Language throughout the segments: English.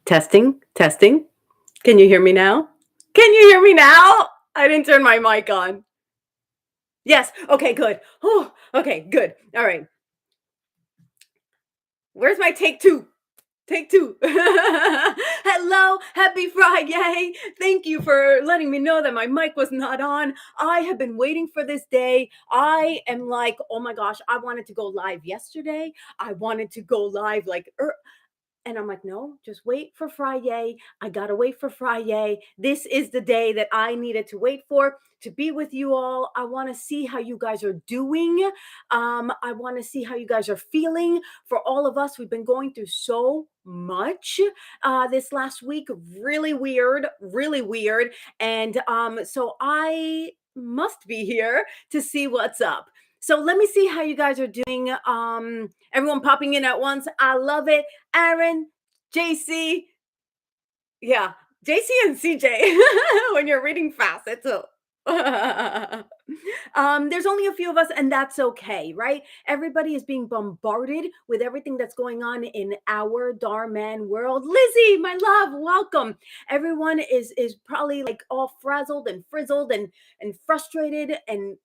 Testing, testing. Can you hear me now? Can you hear me now? I didn't turn my mic on. Yes. Okay, good. Oh, okay, good. All right. Where's my take two? Take two. Hello, happy Friday. Thank you for letting me know that my mic was not on. I have been waiting for this day. I am like, oh my gosh, I wanted to go live yesterday. I wanted to go live and I'm like, no, just wait for Friday. I gotta wait for Friday. This is the day that I needed to wait for to be with you all. I want to see how you guys are doing. I want to see how you guys are feeling. For all of us, we've been going through so much this last week. Really weird, really weird. And so I must be here to see what's up. So let me see how you guys are doing. Everyone popping in at once. I love it. Aaron, JC, yeah, JC and CJ. When you're reading fast, it's a there's only a few of us, and that's okay, right? Everybody is being bombarded with everything that's going on in our Darman world. Lizzie, my love, welcome. Everyone is probably like all frazzled and frizzled and frustrated and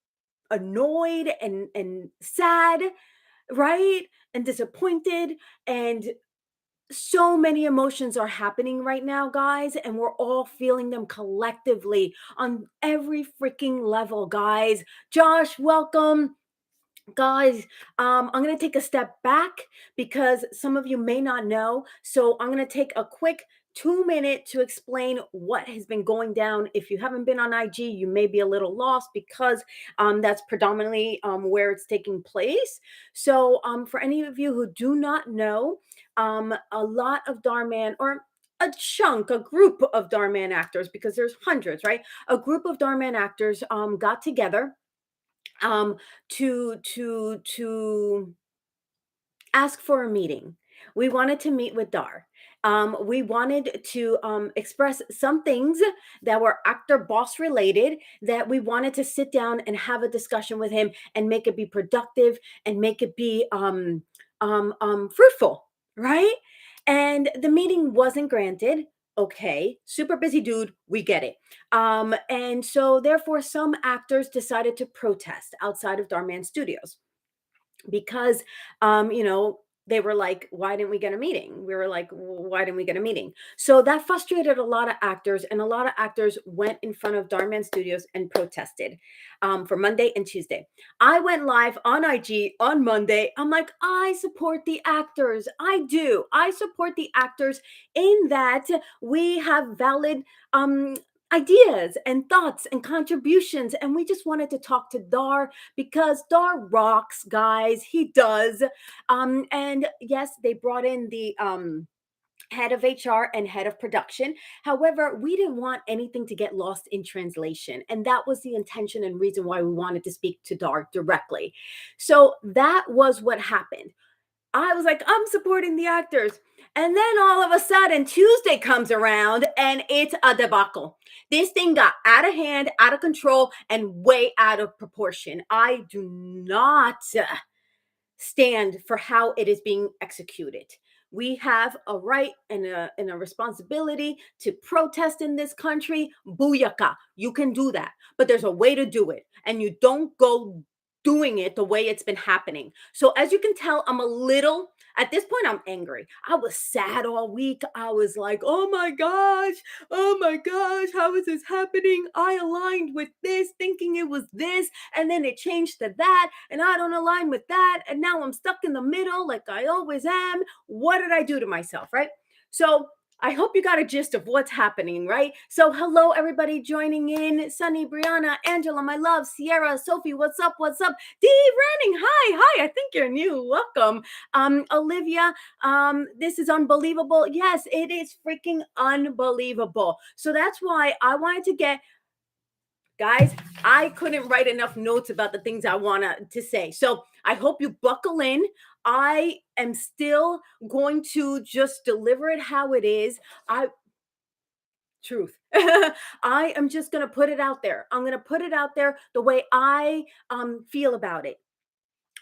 annoyed and sad, right? And disappointed, and so many emotions are happening right now, guys, and we're all feeling them collectively on every freaking level, guys. Josh, welcome. Guys, I'm going to take a step back because some of you may not know. So I'm going to take a quick 2 minute to explain what has been going down. If you haven't been on IG, you may be a little lost because that's predominantly where it's taking place. So for any of you who do not know, a lot of Darman, or a chunk, a group of Darman actors, because there's hundreds, right? A group of Darman actors got together um to ask for a meeting. We wanted to meet with Dar. We wanted to express some things that were actor boss related, that we wanted to sit down and have a discussion with him and make it be productive and make it be fruitful, right? And the meeting wasn't granted. Okay, super busy dude, we get it. And so therefore some actors decided to protest outside of Darman Studios because they were like, why didn't we get a meeting? We were like, why didn't we get a meeting? So that frustrated a lot of actors, and a lot of actors went in front of Darman Studios and protested for Monday and Tuesday. I went live on IG on Monday. I'm like, I support the actors. I do. I support the actors in that we have valid ideas and thoughts and contributions, and we just wanted to talk to Dar because Dar rocks, guys. He does. And yes, they brought in the head of HR and head of production. However, we didn't want anything to get lost in translation. And that was the intention and reason why we wanted to speak to Dar directly. So that was what happened. I was like, I'm supporting the actors. And then all of a sudden, Tuesday comes around and it's a debacle. This thing got out of hand, out of control, and way out of proportion. I do not stand for how it is being executed. We have a right and a responsibility to protest in this country. Booyaka. You can do that. But there's a way to do it. And you don't go doing it the way it's been happening. So as you can tell, at this point, I'm angry. I was sad all week. I was like, oh my gosh, how is this happening? I aligned with this, thinking it was this, and then it changed to that, and I don't align with that, and now I'm stuck in the middle like I always am. What did I do to myself, right? So I hope you got a gist of what's happening, right? So hello, everybody joining in. Sunny, Brianna, Angela, my love, Sierra, Sophie, what's up? What's up? Dee Ranning, hi. I think you're new. Welcome. Olivia, this is unbelievable. Yes, it is freaking unbelievable. So that's why I wanted to get, guys, I couldn't write enough notes about the things I want to say. So I hope you buckle in. I am still going to just deliver it how it is. Truth. I am just going to put it out there. I'm going to put it out there the way I feel about it.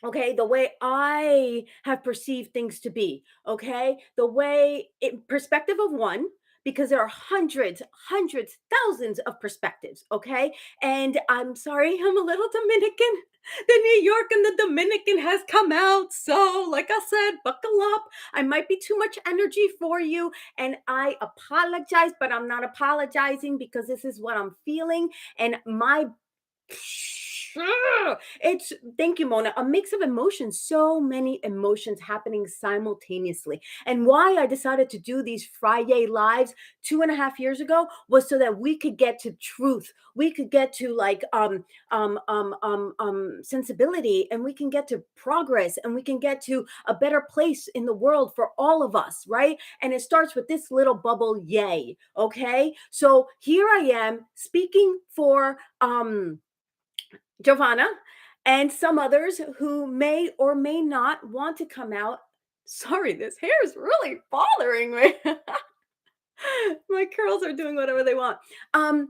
okay, the way I have perceived things to be, okay, the way it, perspective of one, because there are hundreds, thousands of perspectives, okay, and I'm sorry, I'm a little Dominican. The New York and the Dominican has come out, so like I said, buckle up. I might be too much energy for you, and I apologize, but I'm not apologizing because this is what I'm feeling, and my it's, thank you, Mona, a mix of emotions, so many emotions happening simultaneously. And why I decided to do these Friday lives 2.5 years ago was so that we could get to truth. We could get to like sensibility, and we can get to progress, and we can get to a better place in the world for all of us, right? And it starts with this little bubble, yay. Okay. So here I am speaking for Jovanna and some others who may or may not want to come out. Sorry, this hair is really bothering me. My curls are doing whatever they want. Um,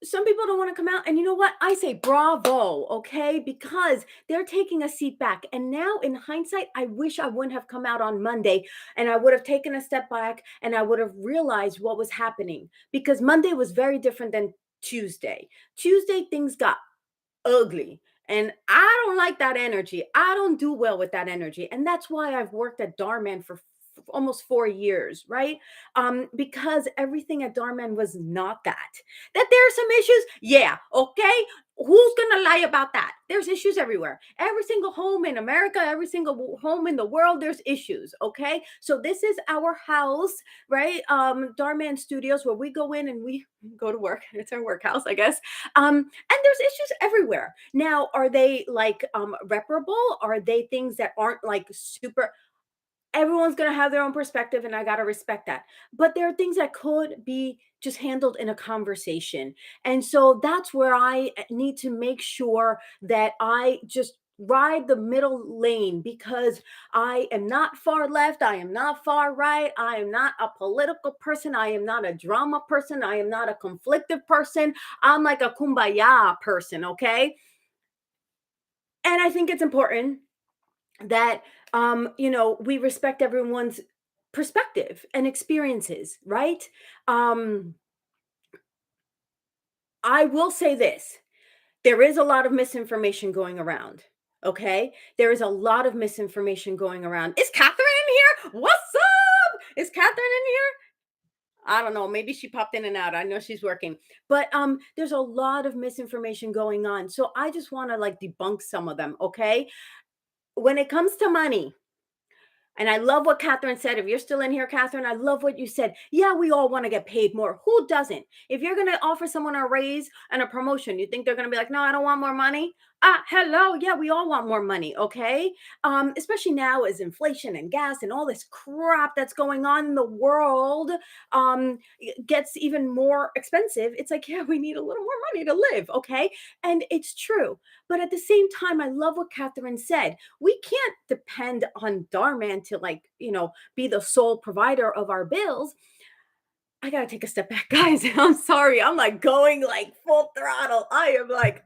some people don't want to come out. And you know what? I say bravo, okay? Because they're taking a seat back. And now, in hindsight, I wish I wouldn't have come out on Monday, and I would have taken a step back, and I would have realized what was happening, because Monday was very different than Tuesday. Tuesday, things got ugly. And I don't like that energy. I don't do well with that energy. And that's why I've worked at Darman for almost 4 years, right? Because everything at Darman was not that. That there are some issues, yeah, okay. Who's gonna lie about that? There's issues everywhere. Every single home in America, every single home in the world, there's issues. Okay, so this is our house, right? Darman Studios, where we go in and we go to work. It's our workhouse, I guess. And there's issues everywhere. Now, are they like reparable? Are they things that aren't like super? Everyone's going to have their own perspective, and I got to respect that. But there are things that could be just handled in a conversation. And so that's where I need to make sure that I just ride the middle lane, because I am not far left. I am not far right. I am not a political person. I am not a drama person. I am not a conflictive person. I'm like a kumbaya person. Okay. And I think it's important that we respect everyone's perspective and experiences, right? um I will say this: there is a lot of misinformation going around. Okay, there is a lot of misinformation going around. Is Catherine in here? What's up? Is Catherine in here? I don't know, maybe she popped in and out. I know she's working. But there's a lot of misinformation going on, so I just want to like debunk some of them. Okay, when it comes to money, and I love what Catherine said. If you're still in here, Catherine, I love what you said. Yeah, we all want to get paid more. Who doesn't? If you're going to offer someone a raise and a promotion, you think they're going to be like, no, I don't want more money? Hello. Yeah, we all want more money. Okay. Especially now as inflation and gas and all this crap that's going on in the world gets even more expensive. It's like, yeah, we need a little more money to live. Okay. And it's true. But at the same time, I love what Catherine said. We can't depend on Darman to like, be the sole provider of our bills. I gotta take a step back, guys. I'm sorry. I'm like going like full throttle. I am like,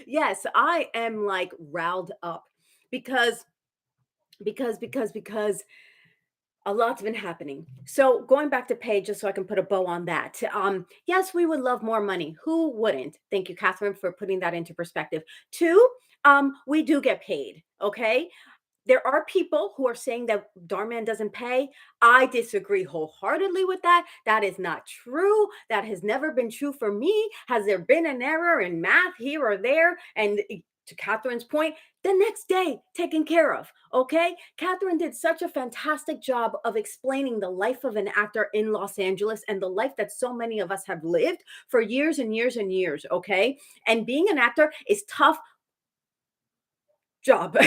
yes, I am like riled up because because a lot's been happening. So going back to pay, just so I can put a bow on that. Yes, we would love more money. Who wouldn't? Thank you, Catherine, for putting that into perspective. Two, we do get paid. Okay. There are people who are saying that Darman doesn't pay. I disagree wholeheartedly with that. That is not true. That has never been true for me. Has there been an error in math here or there? And to Catherine's point, the next day taken care of. Okay. Catherine did such a fantastic job of explaining the life of an actor in Los Angeles and the life that so many of us have lived for years and years and years. Okay. And being an actor is tough job.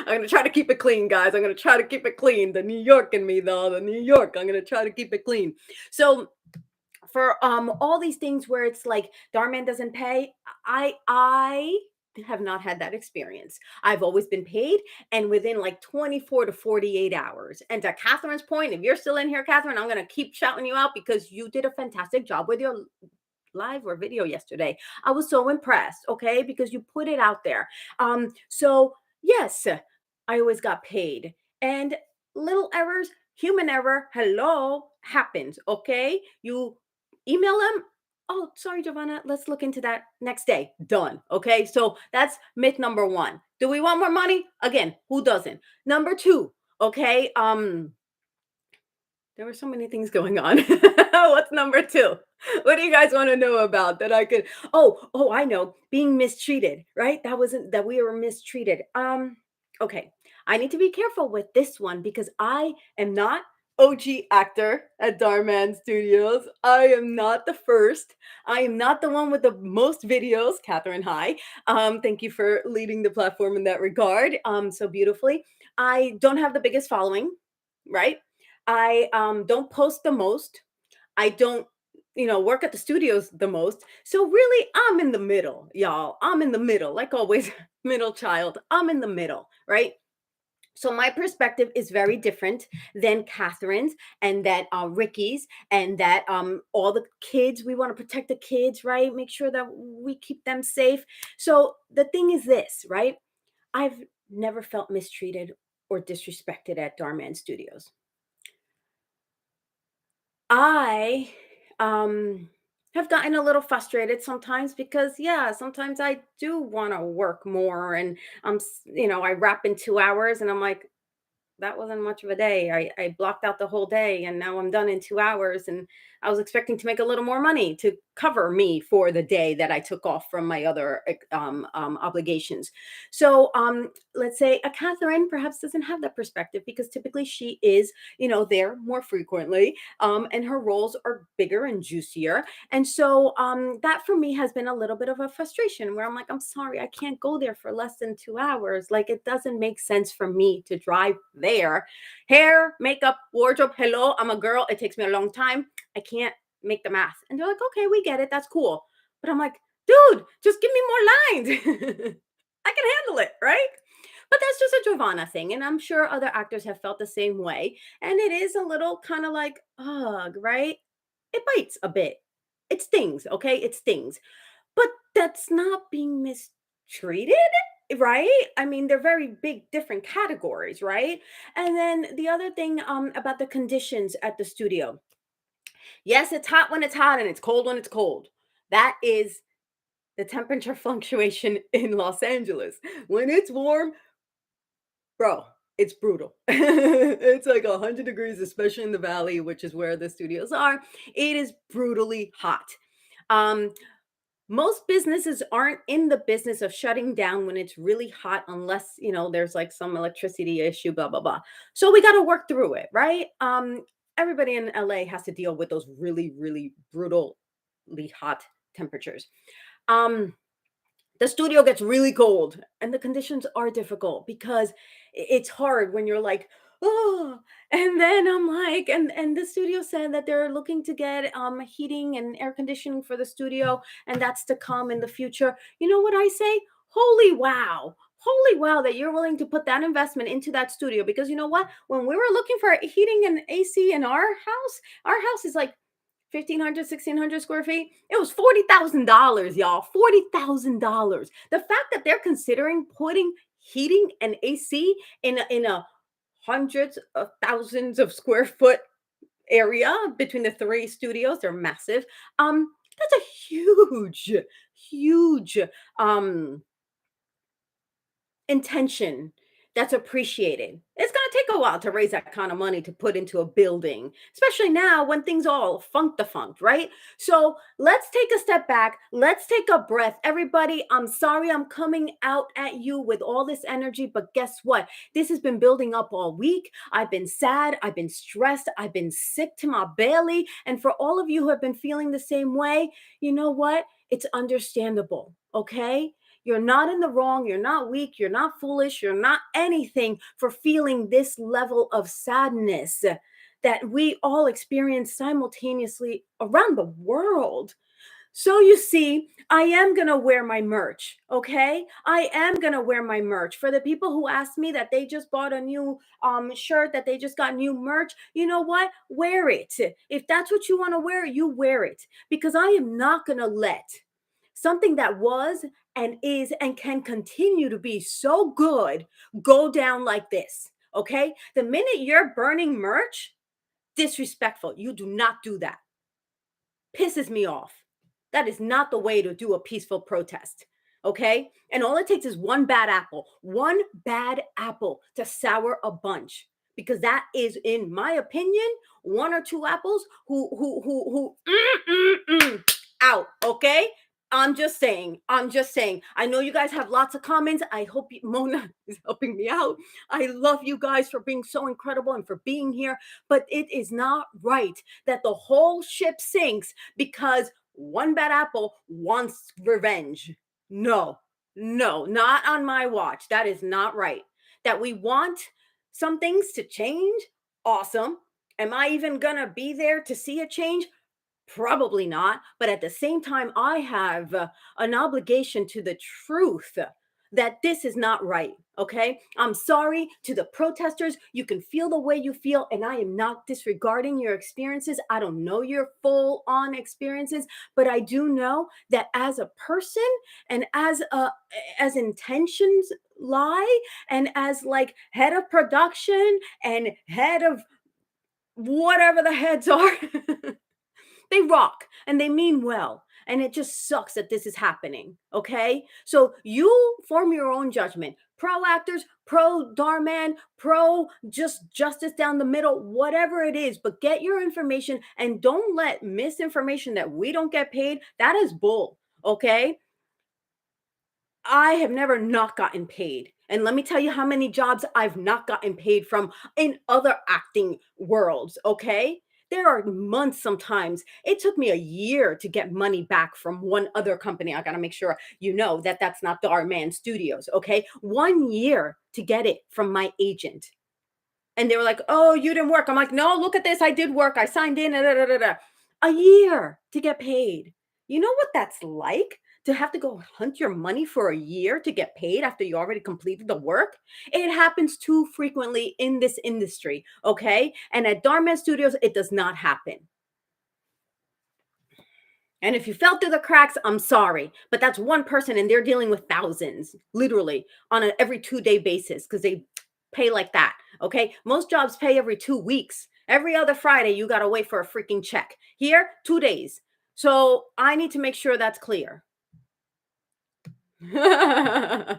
I'm gonna try to keep it clean, guys. I'm gonna try to keep it clean. The New York in me, though, the New York. I'm gonna try to keep it clean. So for all these things where it's like Darman doesn't pay, I have not had that experience. I've always been paid, and within like 24 to 48 hours. And to Catherine's point, if you're still in here, Catherine, I'm gonna keep shouting you out because you did a fantastic job with your live or video yesterday. I was so impressed, okay, because you put it out there. So yes, I always got paid. And little errors, human error, hello, happens, okay? You email them. Oh, sorry, Giovanna. Let's look into that next day. Done. Okay. So that's myth number one. Do we want more money? Again, who doesn't? Number two, okay. There were so many things going on. What's number two? What do you guys want to know about that I could? Oh, I know. Being mistreated, right? That wasn't that we were mistreated. Okay. I need to be careful with this one because I am not OG actor at Darman Studios. I am not the first. I am not the one with the most videos. Catherine, hi. Thank you for leading the platform in that regard. So beautifully. I don't have the biggest following, right? I don't post the most. I don't, work at the studios the most. So really, I'm in the middle, y'all. I'm in the middle, like always, middle child. I'm in the middle, right? So my perspective is very different than Catherine's and that Ricky's and that all the kids. We want to protect the kids, right? Make sure that we keep them safe. So the thing is this, right? I've never felt mistreated or disrespected at Darman Studios. I have gotten a little frustrated sometimes because yeah, sometimes I do want to work more and I wrap in 2 hours and I'm like that wasn't much of a day. I blocked out the whole day and now I'm done in 2 hours. And I was expecting to make a little more money to cover me for the day that I took off from my other obligations. So let's say a Catherine perhaps doesn't have that perspective because typically she is, there more frequently and her roles are bigger and juicier. And so that for me has been a little bit of a frustration where I'm like, I'm sorry, I can't go there for less than 2 hours. Like it doesn't make sense for me to drive there. Hair, makeup, wardrobe. Hello, I'm a girl. It takes me a long time. I can't make the math. And they're like, okay, we get it. That's cool. But I'm like, dude, just give me more lines. I can handle it, right? But that's just a Giovanna thing. And I'm sure other actors have felt the same way. And it is a little kind of like, ugh, right? It bites a bit. It stings, okay? It stings. But that's not being mistreated, right? I mean, they're very big, different categories, right? And then the other thing about the conditions at the studio. Yes, it's hot when it's hot and it's cold when it's cold. That is the temperature fluctuation in Los Angeles. When it's warm, bro, it's brutal. It's like 100 degrees, especially in the valley, which is where the studios are. It is brutally hot. Um, Most businesses aren't in the business of shutting down when it's really hot unless, there's like some electricity issue, blah, blah, blah. So we got to work through it, right? Everybody in LA has to deal with those really, really brutally hot temperatures. Um, the studio gets really cold and the conditions are difficult because it's hard when you're like, oh, and then I'm like, and the studio said that they're looking to get heating and air conditioning for the studio and that's to come in the future. You know what I say? Holy wow. Holy wow that you're willing to put that investment into that studio because you know what, when we were looking for heating and AC in our house is like 1,500, 1,600 square feet. It was $40,000, y'all. $40,000. The fact that they're considering putting heating and AC in a hundreds of thousands of square foot area between the three studios, they're massive. That's a huge intention that's appreciated. It's going to take a while to raise that kind of money to put into a building, especially now when things all funk defunct, right? So let's take a step back. Let's take a breath. Everybody, I'm sorry I'm coming out at you with all this energy, but guess what? This has been building up all week. I've been sad. I've been stressed. I've been sick to my belly. And for all of you who have been feeling the same way, you know what? It's understandable, okay? You're not in the wrong. You're not weak. You're not foolish. You're not anything for feeling this level of sadness that we all experience simultaneously around the world. So you see, I am going to wear my merch, okay? I am going to wear my merch. For the people who asked me that they just bought a new shirt, that they just got new merch, you know what? Wear it. If that's what you want to wear, you wear it, because I am not going to let something that was and is and can continue to be so good go down like this, okay? The minute you're burning merch, disrespectful. You do not do that. Pisses me off. That is not the way to do a peaceful protest. Okay. And all it takes is one bad apple to sour a bunch. Because that is, in my opinion, one or two apples out. Okay. I'm just saying. I'm just saying. I know you guys have lots of comments. I hope Mona is helping me out. I love you guys for being so incredible and for being here. But it is not right that the whole ship sinks because one bad apple wants revenge. No, no, not on my watch. That is not right. That we want some things to change. Awesome. Am I even going to be there to see a change? Probably not. But at the same time, I have an obligation to the truth that this is not right. Okay. I'm sorry to the protesters. You can feel the way you feel, and I am not disregarding your experiences. I don't know your full on experiences, but I do know that as a person and as intentions lie, and as like head of production and head of whatever the heads are, they rock and they mean well. And it just sucks that this is happening. Okay. So you form your own judgment. Pro actors, pro Darman, pro just justice down the middle, whatever it is. But get your information and don't let misinformation that we don't get paid. That is bull. Okay. I have never not gotten paid. And let me tell you how many jobs I've not gotten paid from in other acting worlds, okay? There are months sometimes. It took me a year to get money back from one other company. I got to make sure you know that that's not Darman Studios, okay? 1 year to get it from my agent. And they were like, "Oh, you didn't work." I'm like, "No, look at this. I did work. I signed in." Da, da, da, da. A year to get paid. You know what that's like? To have to go hunt your money for a year to get paid after you already completed the work? It happens too frequently in this industry, okay? And at Darman Studios, it does not happen. And if you fell through the cracks, I'm sorry, but that's one person and they're dealing with thousands, literally, on an every 2 day basis because they pay like that. Okay. Most jobs pay every 2 weeks. Every other Friday, you got to wait for a freaking check. Here, 2 days. So I need to make sure that's clear. My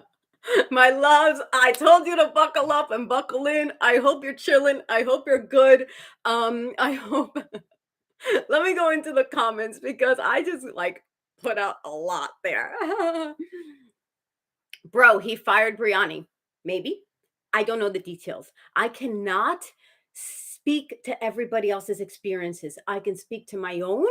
loves, I told you to buckle up and buckle in. I hope you're chilling. I hope you're good. I hope let me go into the comments because I just like put out a lot there. Bro, he fired Briani. Maybe. I don't know the details. I cannot speak to everybody else's experiences. I can speak to my own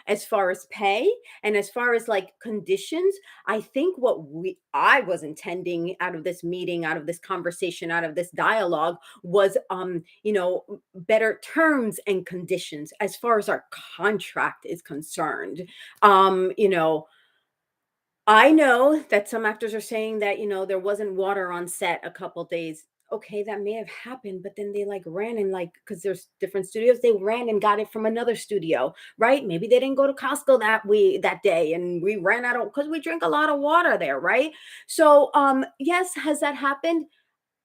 as far as pay and as far as like conditions. I think what we I was intending out of this meeting, out of this conversation, out of this dialogue was better terms and conditions as far as our contract is concerned. Um, you know, I know that some actors are saying that, there wasn't water on set a couple days. Okay, that may have happened, but then they like ran and like, because there's different studios, they ran and got it from another studio, right? Maybe they didn't go to Costco that day and we ran out of because we drink a lot of water there, right? So yes, has that happened?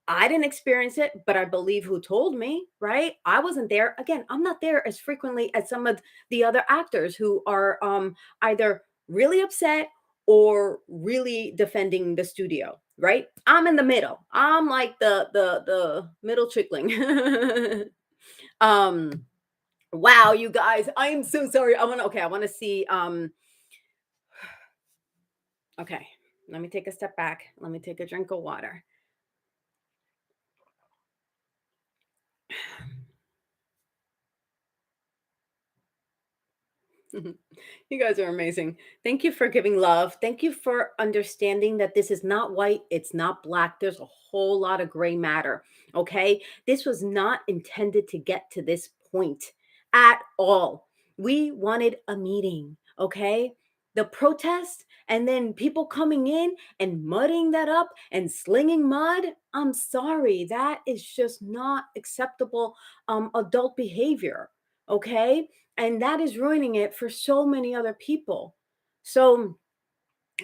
I didn't experience it, but I believe who told me, right? I wasn't there. Again, I'm not there as frequently as some of the other actors who are either really upset or really defending the studio, right? I'm in the middle. I'm like the middle chickling. um wow, you guys, I am so sorry. I want to see okay. Let me take a step back. Let me take a drink of water. You guys are amazing. Thank you for giving love. Thank you for understanding that this is not white, it's not black. There's a whole lot of gray matter. Okay. This was not intended to get to this point at all. We wanted a meeting. Okay. the protest and then people coming in and mudding that up and slinging mud, I'm sorry, that is just not acceptable adult behavior. Okay, and that is ruining it for so many other people. So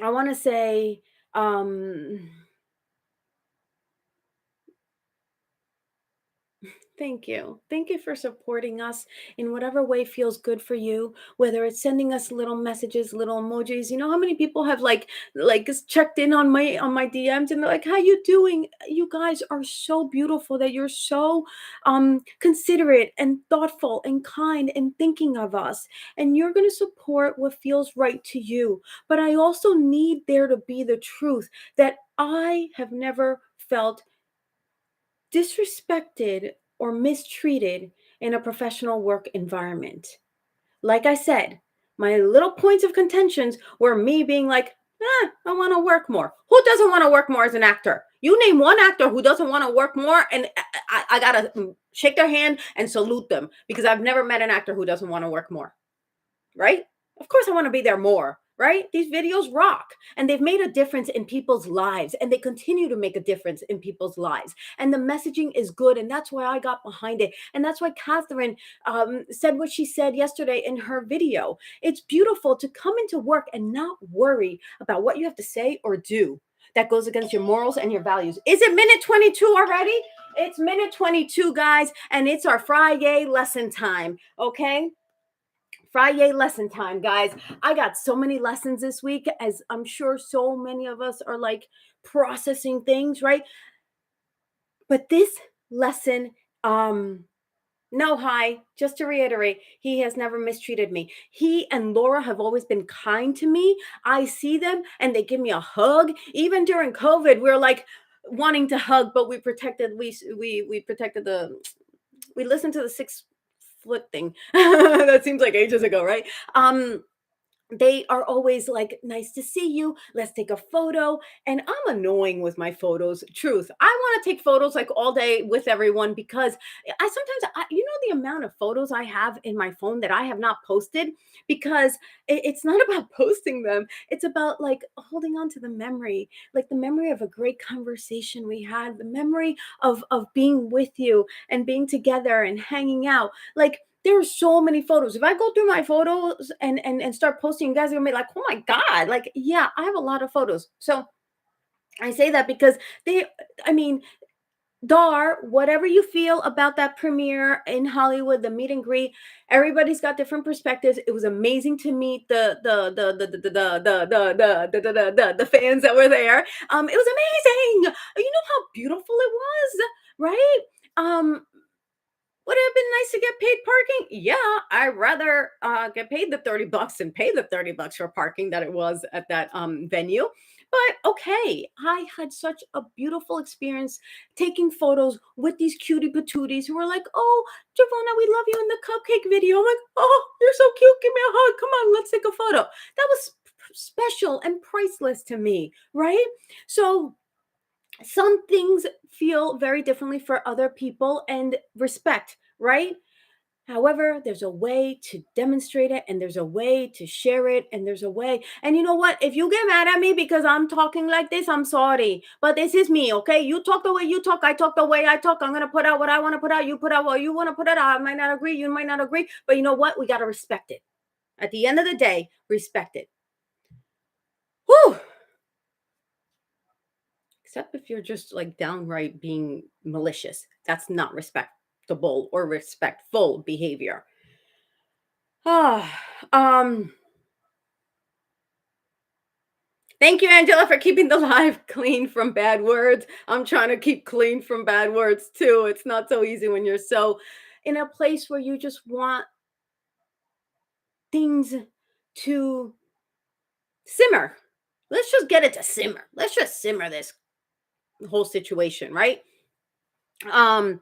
I want to say, um thank you. Thank you for supporting us in whatever way feels good for you, whether it's sending us little messages, little emojis. You know how many people have checked in on my DMs and they're like, "How you doing?" You guys are so beautiful that you're so considerate and thoughtful and kind and thinking of us. And you're going to support what feels right to you. But I also need there to be the truth that I have never felt disrespected or mistreated in a professional work environment. Like I said, my little points of contentions were me being like, I want to work more. Who doesn't want to work more as an actor? You name one actor who doesn't want to work more, and I got to shake their hand and salute them because I've never met an actor who doesn't want to work more, right? Of course, I want to be there more, right? These videos rock and they've made a difference in people's lives and they continue to make a difference in people's lives. And the messaging is good. And that's why I got behind it. And that's why Catherine said what she said yesterday in her video. It's beautiful to come into work and not worry about what you have to say or do that goes against your morals and your values. Is it minute 22 already? It's minute 22, guys, and it's our Friday lesson time. Okay. Friday lesson time, guys. I got so many lessons this week, as I'm sure so many of us are like processing things, right? But this lesson, no, hi, just to reiterate, he has never mistreated me. He and Laura have always been kind to me. I see them and they give me a hug. Even during COVID, we're like wanting to hug, but we protected the we listened to the 6 foot thing. That seems like ages ago, right? They are always like, nice to see you, let's take a photo. And I'm annoying with my photos. Truth, I want to take photos like all day with everyone because you know, the amount of photos I have in my phone that I have not posted because it's not about posting them, it's about like holding on to the memory, like the memory of a great conversation we had, the memory of being with you and being together and hanging out. Like, there are so many photos. If I go through my photos and start posting, you guys are gonna be like, oh my God. Like, yeah, I have a lot of photos. So I say that because they, I mean, Dar, whatever you feel about that premiere in Hollywood, the meet and greet, everybody's got different perspectives. It was amazing to meet the fans that were there. It was amazing. You know how beautiful it was, right? Um, would it have been nice to get paid parking? Yeah, I'd rather get paid the $30 and pay the $30 for parking that it was at that venue. But okay, I had such a beautiful experience taking photos with these cutie patooties who were like, "Oh, Giovanna, we love you in the cupcake video." I'm like, "Oh, you're so cute. Give me a hug. Come on, let's take a photo." That was special and priceless to me, right? So some things feel very differently for other people and respect, right? However, there's a way to demonstrate it and there's a way to share it and there's a way. And you know what? If you get mad at me because I'm talking like this, I'm sorry. But this is me, okay? You talk the way you talk, I talk the way I talk. I'm going to put out what I want to put out. You put out what you want to put out. I might not agree. You might not agree. But you know what? We got to respect it. At the end of the day, respect it. Whew. Except if you're just like downright being malicious. That's not respectable or respectful behavior. Ah, thank you, Angela, for keeping the live clean from bad words. I'm trying to keep clean from bad words too. It's not so easy when you're so in a place where you just want things to simmer. Let's just get it to simmer. Let's just simmer this whole situation, right? Um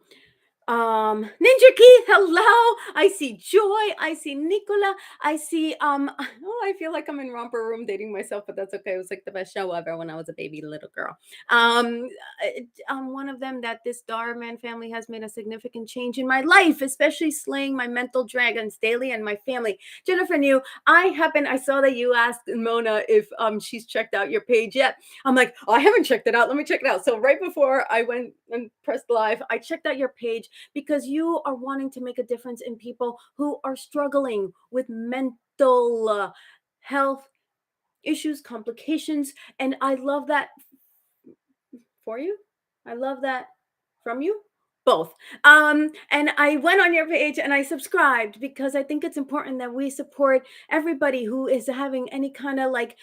Ninja Key, hello. I see Joy. I see Nicola. I see oh, I feel like I'm in romper room dating myself, but that's okay. It was like the best show ever when I was a baby little girl. I'm one of them that this Darman family has made a significant change in my life, especially slaying my mental dragons daily and my family. Jennifer New, I saw that you asked Mona if she's checked out your page yet. I'm like, oh, I haven't checked it out. Let me check it out. So right before I went and pressed live, I checked out your page because you are wanting to make a difference in people who are struggling with mental health issues, complications. And I love that for you. I love that from you. Both. And I went on your page and I subscribed because I think it's important that we support everybody who is having any kind of like,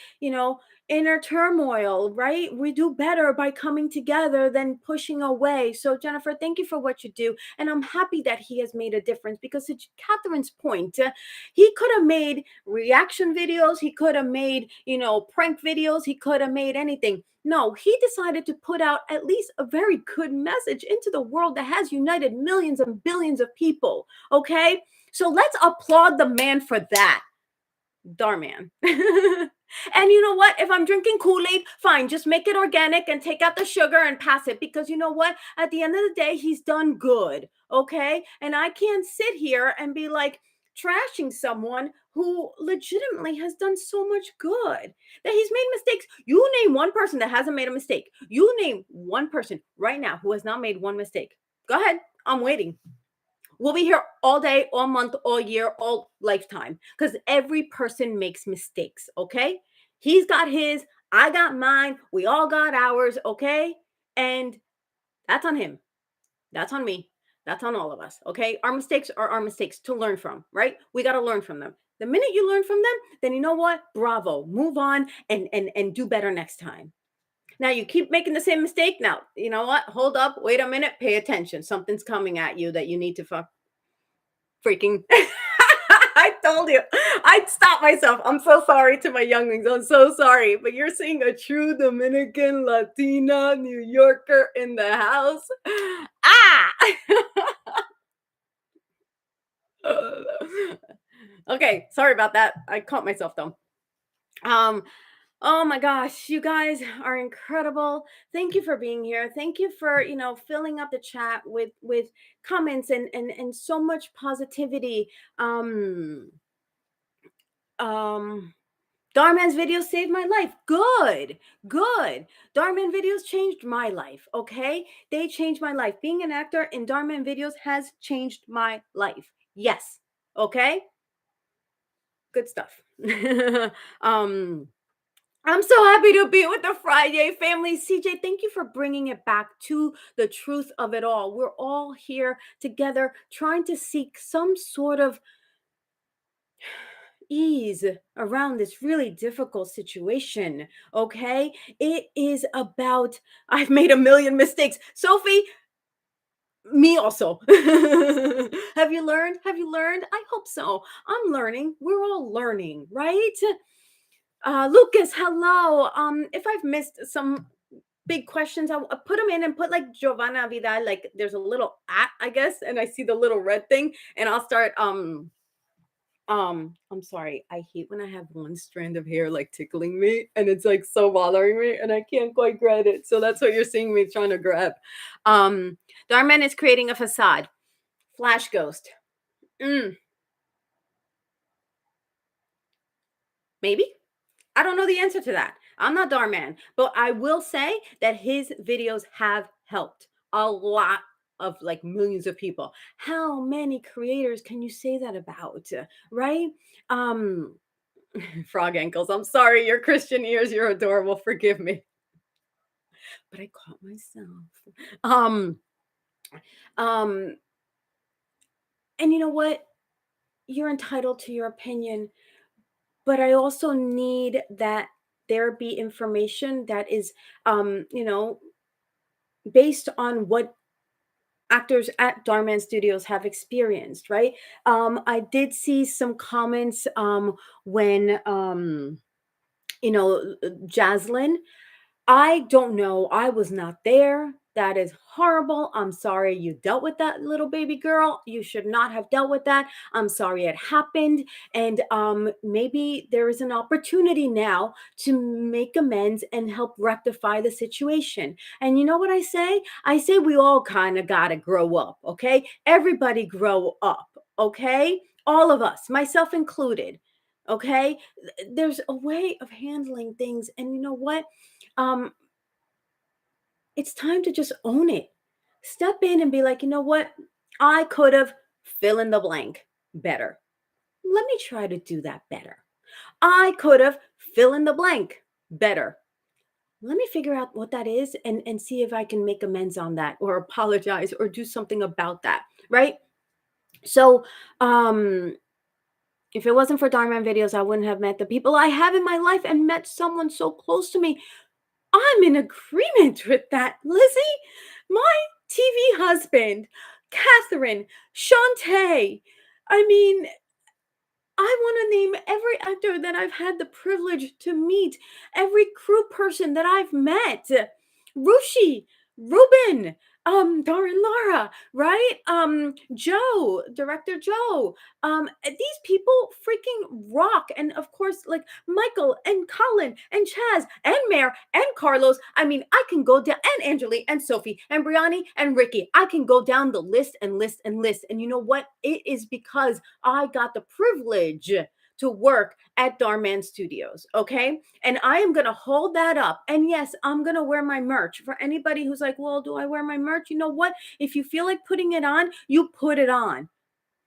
inner turmoil, right? We do better by coming together than pushing away. So, Jennifer, thank you for what you do. And I'm happy that he has made a difference because, to Catherine's point, he could have made reaction videos, he could have made, prank videos, he could have made anything. No, he decided to put out at least a very good message into the world that has united millions and billions of people. Okay. So let's applaud the man for that. Darman. And you know what? If I'm drinking Kool-Aid, fine, just make it organic and take out the sugar and pass it because you know what? At the end of the day, he's done good. Okay. And I can't sit here and be like trashing someone who legitimately has done so much good that he's made mistakes. You name one person that hasn't made a mistake. You name one person right now who has not made one mistake. Go ahead. I'm waiting. We'll be here all day, all month, all year, all lifetime because every person makes mistakes. Okay. He's got his, I got mine. We all got ours. Okay. And that's on him. That's on me. That's on all of us. Okay. Our mistakes are our mistakes to learn from, right? We got to learn from them. The minute you learn from them, then you know what? Bravo. Move on and do better next time. Now you keep making the same mistake. Now, you know what? Hold up. Wait a minute. Pay attention. Something's coming at you that you need to freaking I told you. I'd stop myself. I'm so sorry to my younglings. I'm so sorry. But you're seeing a true Dominican Latina New Yorker in the house. Ah! Okay, sorry about that. I caught myself though. Um, oh my gosh, you guys are incredible. Thank you for being here. Thank you for, filling up the chat with comments and so much positivity. Um um Darman's videos saved my life. Good, good. Darman videos changed my life. Okay, they changed my life. Being an actor in Darman videos has changed my life. Yes. Okay, good stuff. um I'm so happy to be with the Friday family. CJ, thank you for bringing it back to the truth of it all. We're all here together trying to seek some sort of ease around this really difficult situation. Okay. It is about, I've made a million mistakes. Sophie, me also. Have you learned? Have you learned? I hope so. I'm learning. We're all learning, right? Lucas, hello. If I've missed some big questions, I'll put them in and put like Jovanna Vidal, like there's a little at, I guess, and I see the little red thing, and I'll start I'm sorry. I hate when I have one strand of hair like tickling me and it's like so bothering me and I can't quite grab it. So that's what you're seeing me trying to grab. Um, Darman is creating a facade. Flash ghost. Mm, maybe. I don't know the answer to that. I'm not Darman, but I will say that his videos have helped a lot of like millions of people. How many creators can you say that about? Right? Um, Frog ankles. I'm sorry, your Christian ears, you're adorable. Forgive me. But I caught myself. Um, um, and you know what? You're entitled to your opinion, but I also need that there be information that is based on what actors at Darman Studios have experienced, right? I did see some comments when Jaslyn, I don't know. I was not there. That is horrible. I'm sorry you dealt with that, little baby girl. You should not have dealt with that. I'm sorry it happened. And maybe there is an opportunity now to make amends and help rectify the situation. And you know what I say? I say we all kind of got to grow up, okay? Everybody grow up, okay? All of us, myself included, okay? There's a way of handling things. And you know what? Um, it's time to just own it. Step in and be like, you know what? I could have fill in the blank better. Let me try to do that better. I could have fill in the blank better. Let me figure out what that is and see if I can make amends on that or apologize or do something about that. Right. So, if it wasn't for Darman videos, I wouldn't have met the people I have in my life and met someone so close to me. I'm in agreement with that, Lizzie. My TV husband, Catherine, Shantae. I mean, I want to name every actor that I've had the privilege to meet, every crew person that I've met. Rushi, Ruben, Darren Lara, right? Joe, director Joe. These people freaking rock. And of course, like Michael and Colin and Chaz and Mare and Carlos. I mean, I can go down, and Angelique and Sophie and Briani and Ricky. I can go down the list and list and list. And you know what? It is because I got the privilege to work at Darman Studios, okay? And I am going to hold that up. And yes, I'm going to wear my merch. For anybody who's like, well, do I wear my merch? You know what? If you feel like putting it on, you put it on,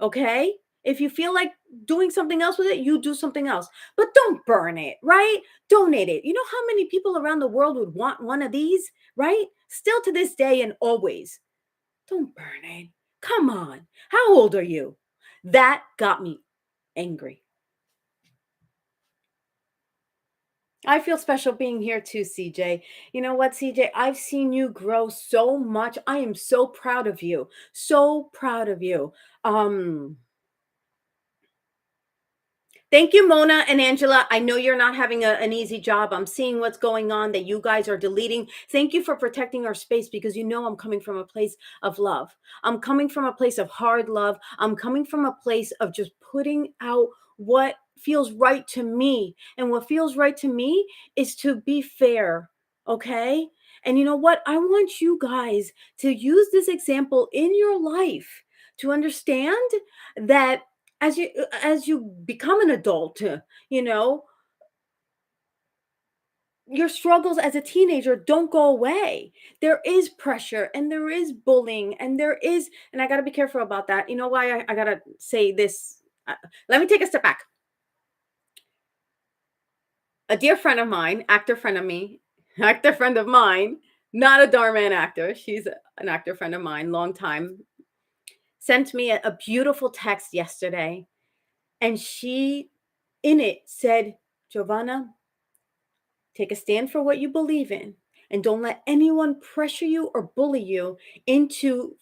okay? If you feel like doing something else with it, you do something else. But don't burn it, right? Donate it. You know how many people around the world would want one of these, right? Still to this day and always. Don't burn it. Come on. How old are you? That got me angry. I feel special being here too, CJ. You know what, CJ? I've seen you grow so much. I am so proud of you. So proud of you. Um, Thank you, Mona and Angela. I know you're not having an easy job. I'm seeing what's going on that you guys are deleting. Thank you for protecting our space because you know I'm coming from a place of love. I'm coming from a place of hard love. I'm coming from a place of just putting out what feels right to me. And what feels right to me is to be fair. Okay. And you know what? I want you guys to use this example in your life to understand that as you become an adult, you know, your struggles as a teenager don't go away. There is pressure and there is bullying and there is, and I got to be careful about that. You know why I got to say this? Let me take a step back. A dear friend of mine, actor friend of me, actor friend of mine, not a Darman actor. She's an actor friend of mine, long time, sent me a beautiful text yesterday. And she, in it, said, Giovanna, take a stand for what you believe in and don't let anyone pressure you or bully you into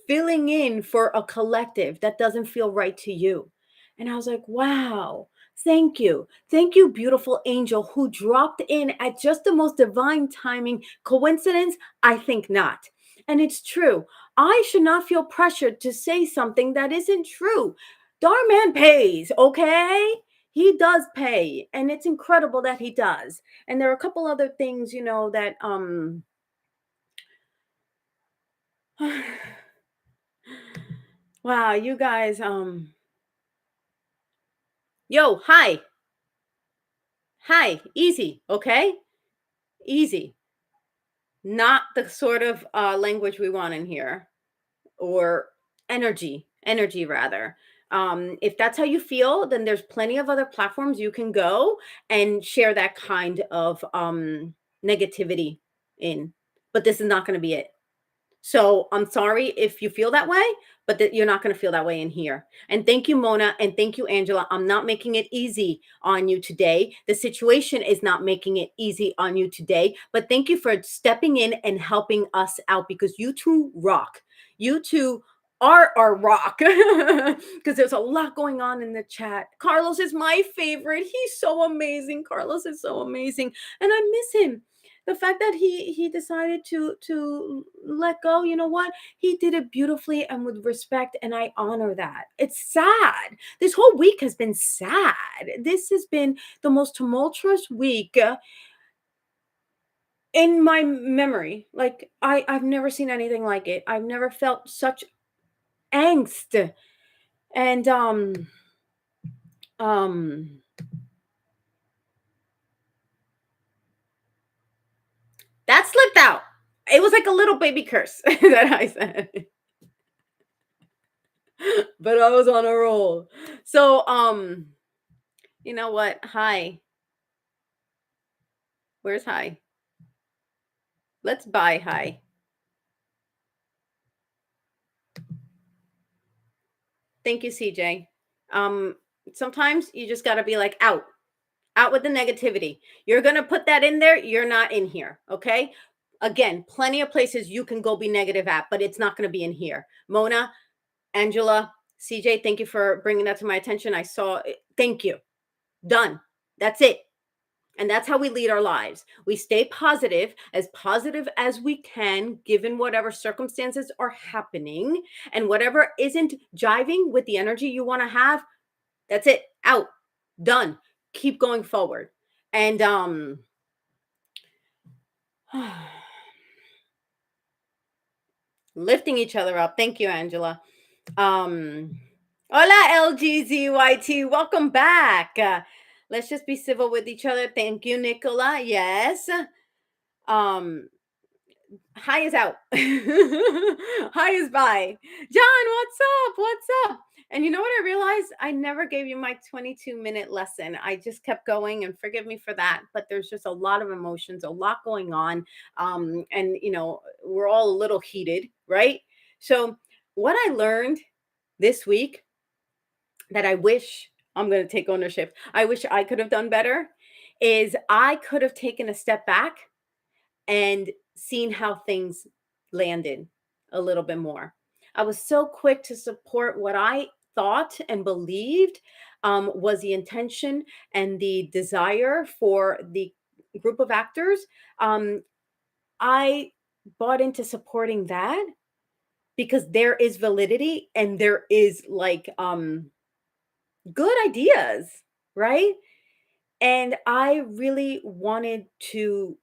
filling in for a collective that doesn't feel right to you. And I was like, wow, thank you. Thank you, beautiful angel who dropped in at just the most divine timing. Coincidence? I think not. And it's true. I should not feel pressured to say something that isn't true. Darman pays, okay? He does pay, and it's incredible that he does. And there are a couple other things, you know, that wow, you guys yo, hi. Hi, easy, okay? Easy. Not the sort of language we want in here, or energy rather. If that's how you feel, then there's plenty of other platforms you can go and share that kind of negativity in. But this is not going to be it. So I'm sorry if you feel that way, but that you're not going to feel that way in here. And thank you, Mona, and thank you, Angela. I'm not making it easy on you today. The situation is not making it easy on you today, but thank you for stepping in and helping us out because you two rock. You two are our rock because there's a lot going on in the chat. Carlos is my favorite. He's so amazing. Carlos is so amazing, and I miss him. the fact that he decided to let go, you know what? He did it beautifully and with respect, and I honor that. It's sad. This whole week has been sad. This has been the most tumultuous week in my memory. Like I've never seen anything like it. I've never felt such angst. And um that slipped out. It was like a little baby curse that I said. But I was on a roll. So you know what? Hi. Where's hi? Let's buy hi. Thank you, CJ. Um Sometimes you just got to be like out. Out with the negativity. You're going to put that in there, you're not in here, okay? Again, plenty of places you can go be negative at, but it's not going to be in here. Mona, Angela, CJ, thank you for bringing that to my attention. I saw it. Thank you. Done. That's it. And that's how we lead our lives. We stay positive as we can, given whatever circumstances are happening, and whatever isn't jiving with the energy you want to have. That's it. Out. Done. Keep going forward. And lifting each other up. Thank you, Angela. Hola, LGZYT. Welcome back. Let's just be civil with each other. Thank you, Nicola. Yes. Um, Hi is out. Hi is bye. John, what's up? What's up? And you know what I realized? I never gave you my 22-minute lesson. I just kept going, and forgive me for that. But there's just a lot of emotions, a lot going on. And we're all a little heated, right? So what I learned this week that I wish I'm going to take ownership. I wish I could have done better is I could have taken a step back and seen how things landed a little bit more. I was so quick to support what I thought and believed was the intention and the desire for the group of actors. I bought into supporting that because there is validity and there is like good ideas, right? And I really wanted to.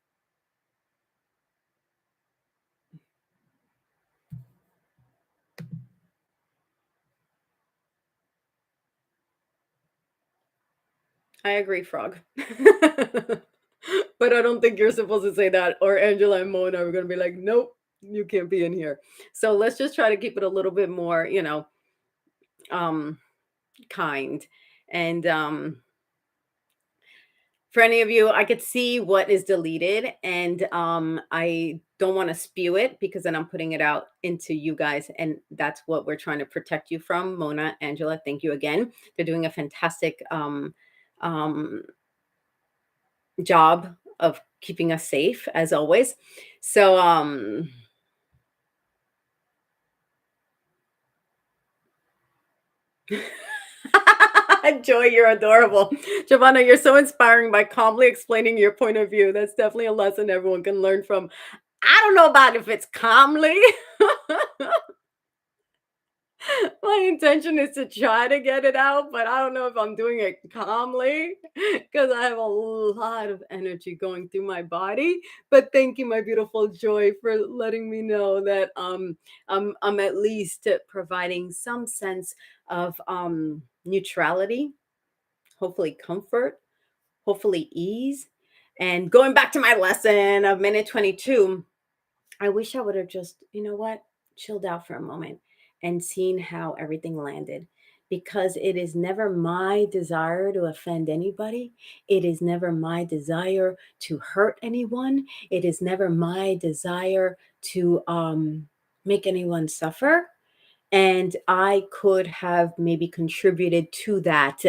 I agree, Frog. But I don't think you're supposed to say that, or Angela and Mona are gonna be like, nope, you can't be in here. So let's just try to keep it a little bit more, um, kind. And for any of you, I could see what is deleted, and I don't want to spew it because then I'm putting it out into you guys, and that's what we're trying to protect you from. Mona, Angela, thank you again. They're doing a fantastic um job of keeping us safe as always. So Joy, you're adorable. Giovanna, you're so inspiring by calmly explaining your point of view. That's definitely a lesson everyone can learn from. I don't know about if it's calmly. My intention is to try to get it out, but I don't know if I'm doing it calmly because I have a lot of energy going through my body. But thank you, my beautiful Joy, for letting me know that I'm at least providing some sense of neutrality, hopefully comfort, hopefully ease. And going back to my lesson of minute 22, I wish I would have just, you know what, chilled out for a moment and seen how everything landed. Because it is never my desire to offend anybody. It is never my desire to hurt anyone. It is never my desire to make anyone suffer. And I could have maybe contributed to that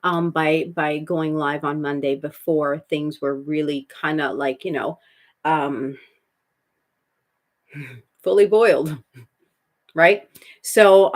by going live on Monday before things were really kind of like um, fully boiled, right? So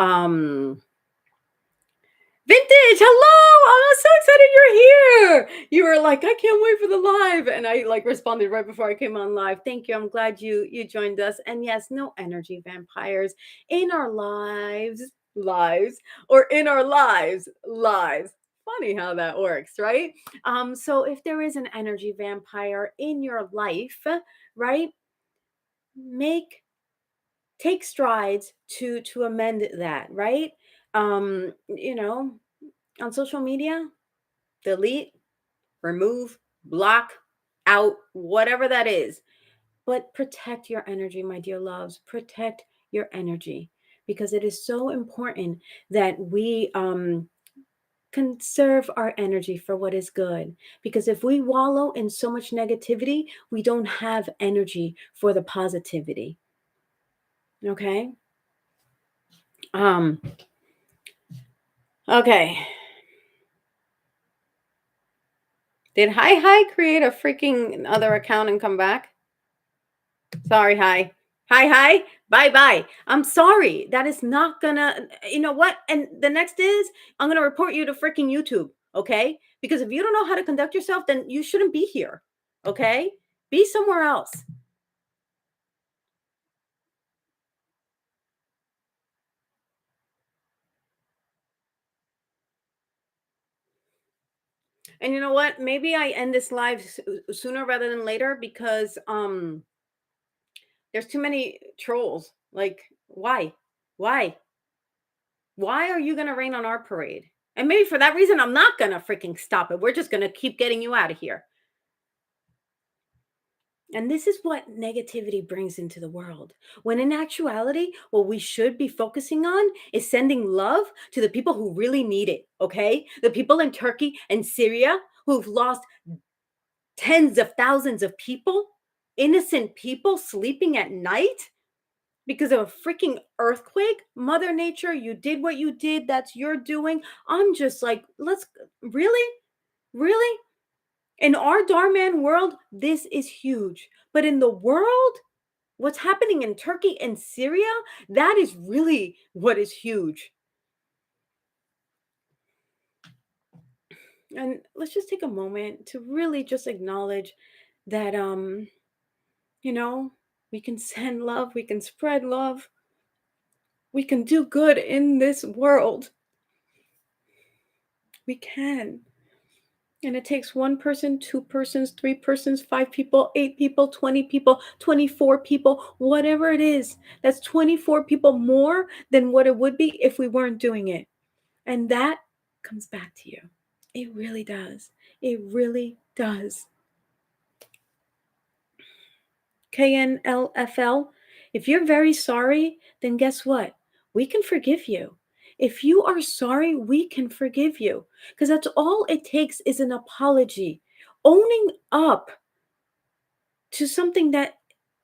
Vintage, hello! I'm so excited you're here. You were like, I can't wait for the live, and I like responded right before I came on live. Thank you. I'm glad you joined us. And yes, no energy vampires in our lives, or in our lives. Funny how that works, right? So if there is an energy vampire in your life, right, make take strides to amend that, right? You know, on social media, delete, remove, block, out, whatever that is. But protect your energy, my dear loves. Protect your energy because it is so important that we conserve our energy for what is good. Because if we wallow in so much negativity, we don't have energy for the positivity. Okay? Um, okay. Did Hi create a freaking other account and come back? Sorry, Hi. Hi. Bye bye. I'm sorry. That is not gonna, you know what? And the next is I'm gonna report you to freaking YouTube. Okay? Because if you don't know how to conduct yourself, then you shouldn't be here. Okay? Be somewhere else. And you know what? Maybe I end this live sooner rather than later because there's too many trolls. Like, why? Why? Why are you gonna rain on our parade? And maybe for that reason, I'm not gonna freaking stop it. We're just gonna keep getting you out of here. And this is what negativity brings into the world. When in actuality, what we should be focusing on is sending love to the people who really need it, okay? The people in Turkey and Syria who've lost tens of thousands of people, innocent people sleeping at night because of a freaking earthquake. Mother Nature, you did what you did. That's your doing. I'm just like, let's really, really? In our Darman world, this is huge. But in the world, what's happening in Turkey and Syria, that is really what is huge. And let's just take a moment to really just acknowledge that you know, we can send love, we can spread love, we can do good in this world. We can. And it takes one person, two persons, three persons, five people, eight people, 20 people, 24 people, whatever it is. That's 24 people more than what it would be if we weren't doing it. And that comes back to you. It really does. It really does. KNLFL, if you're very sorry, then guess what? We can forgive you. If you are sorry, we can forgive you because that's all it takes is an apology. Owning up to something that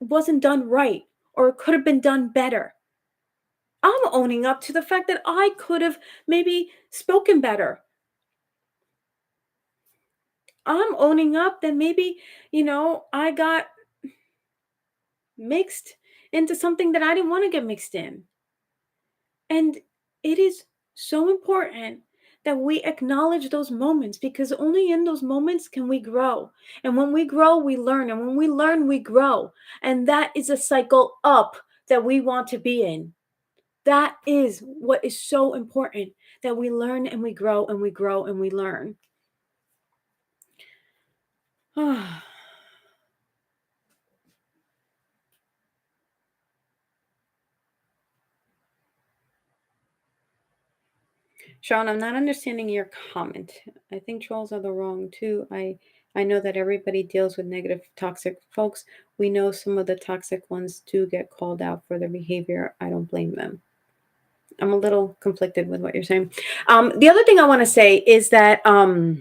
wasn't done right or could have been done better. I'm owning up to the fact that I could have maybe spoken better. I'm owning up that maybe, I got mixed into something that I didn't want to get mixed in. And it is so important that we acknowledge those moments because only in those moments can we grow. And when we grow, we learn. And when we learn, we grow. And that is a cycle up that we want to be in. That is what is so important that we learn and we grow and we grow and we learn. Sean, I'm not understanding your comment. I think trolls are the wrong too. I know that everybody deals with negative toxic folks. We know some of the toxic ones do get called out for their behavior. I don't blame them. I'm a little conflicted with what you're saying. The other thing I want to say is that no,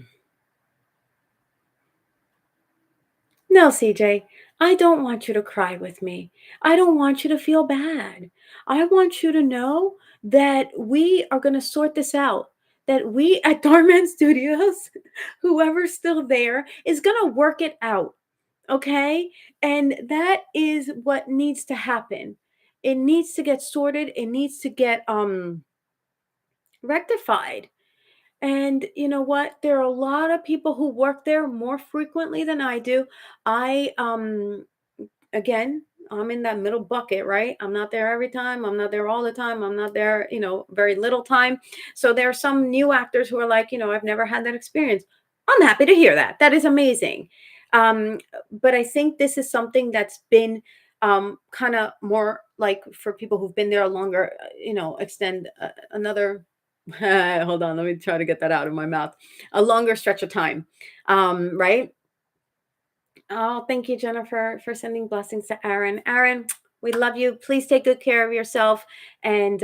CJ, I don't want you to cry with me. I don't want you to feel bad. I want you to know that we are going to sort this out. That we at Darman Studios, whoever's still there, is going to work it out. Okay? And that is what needs to happen. It needs to get sorted. It needs to get rectified. And you know what? There are a lot of people who work there more frequently than I do. I again, I'm in that middle bucket, right? I'm not there every time. I'm not there all the time. I'm not there, very little time. So there are some new actors who are like, I've never had that experience. I'm happy to hear that. That is amazing. Um, but I think this is something that's been kind of more like for people who've been there longer, extend another. Hold on, let me try to get that out of my mouth. A longer stretch of time, right? Oh, thank you, Jennifer, for sending blessings to Aaron. Aaron, we love you. Please take good care of yourself. And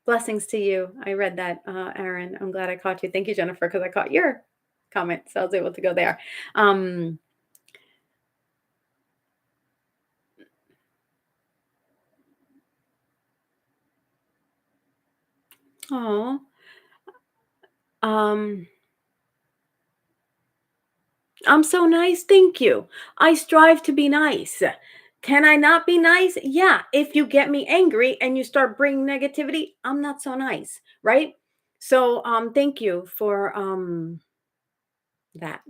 blessings to you. I read that, Aaron. I'm glad I caught you. Thank you, Jennifer, because I caught your comment. So I was able to go there. Um, oh, um, I'm so nice. Thank you. I strive to be nice. Can I not be nice? Yeah. If you get me angry and you start bringing negativity, I'm not so nice, right? So, thank you for that.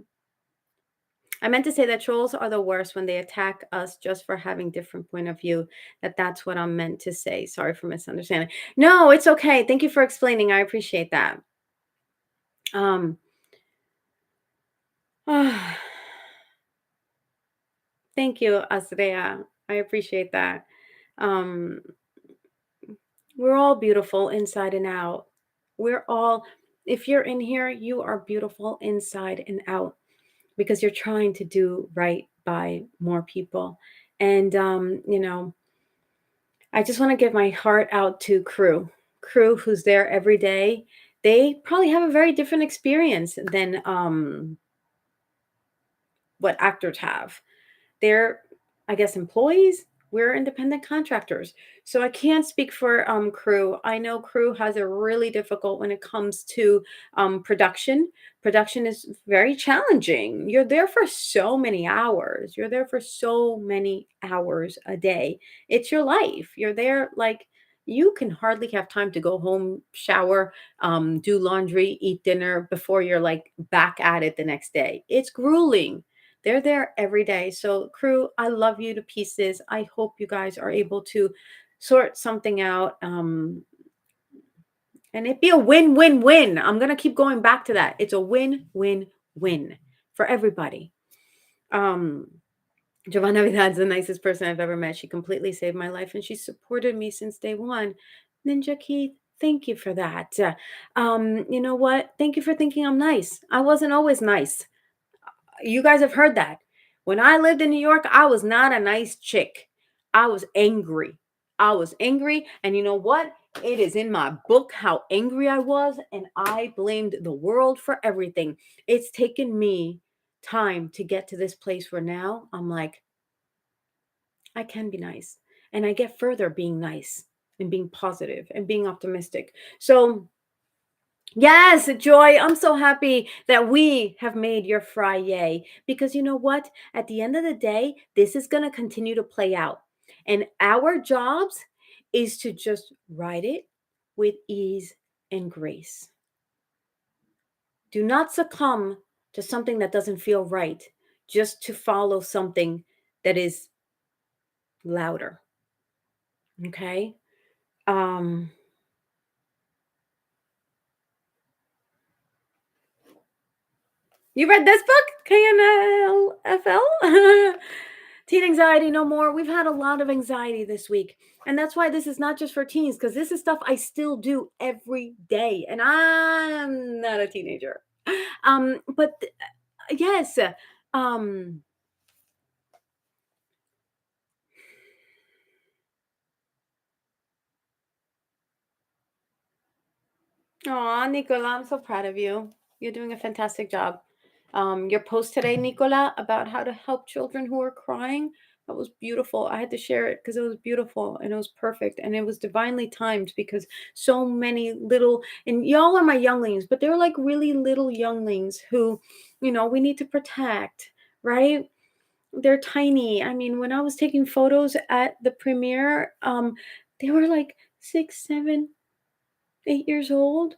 I meant to say that trolls are the worst when they attack us just for having different point of view. That's what I'm meant to say. Sorry for misunderstanding. No, it's okay. Thank you for explaining. I appreciate that. Um, thank you, Asrea. I appreciate that. Um, we're all beautiful inside and out. We're all, if you're in here, you are beautiful inside and out because you're trying to do right by more people. And, I just want to give my heart out to crew who's there every day. They probably have a very different experience than what actors have. They're, I guess, employees. We're independent contractors. So I can't speak for crew. I know crew has it really difficult when it comes to production. Production is very challenging. You're there for so many hours. You're there for so many hours a day. It's your life. You're there like you can hardly have time to go home, shower, do laundry, eat dinner before you're like back at it the next day. It's grueling. They're there every day. So, crew, I love you to pieces. I hope you guys are able to sort something out. And it be a win win win. I'm going to keep going back to that. It's a win win win for everybody. Um, Jovanna Vidal is the nicest person I've ever met. She completely saved my life and she supported me since day one. Ninja Keith, thank you for that. You know what? Thank you for thinking I'm nice. I wasn't always nice. You guys have heard that. When I lived in New York, I was not a nice chick. I was angry. I was angry. And you know what? It is in my book how angry I was. And I blamed the world for everything. It's taken me time to get to this place where now I'm like, I can be nice. And I get further being nice and being positive and being optimistic. So, yes, Joy, I'm so happy that we have made your Friday because you know what? At the end of the day, this is going to continue to play out. And our jobs is to just ride it with ease and grace. Do not succumb to something that doesn't feel right just to follow something that is louder. Okay? Um You read this book? KNLFL? Teen anxiety no more. We've had a lot of anxiety this week. And that's why this is not just for teens, because this is stuff I still do every day. And I'm not a teenager. But yes. Um, Aw, Nicola, I'm so proud of you. You're doing a fantastic job. Your post today, Nicola, about how to help children who are crying, that was beautiful. I had to share it because it was beautiful and it was perfect and it was divinely timed because so many little, and y'all are my younglings, but they're like really little younglings who, we need to protect, right? They're tiny. I mean, when I was taking photos at the premiere, they were like 6, 7. 8 years old,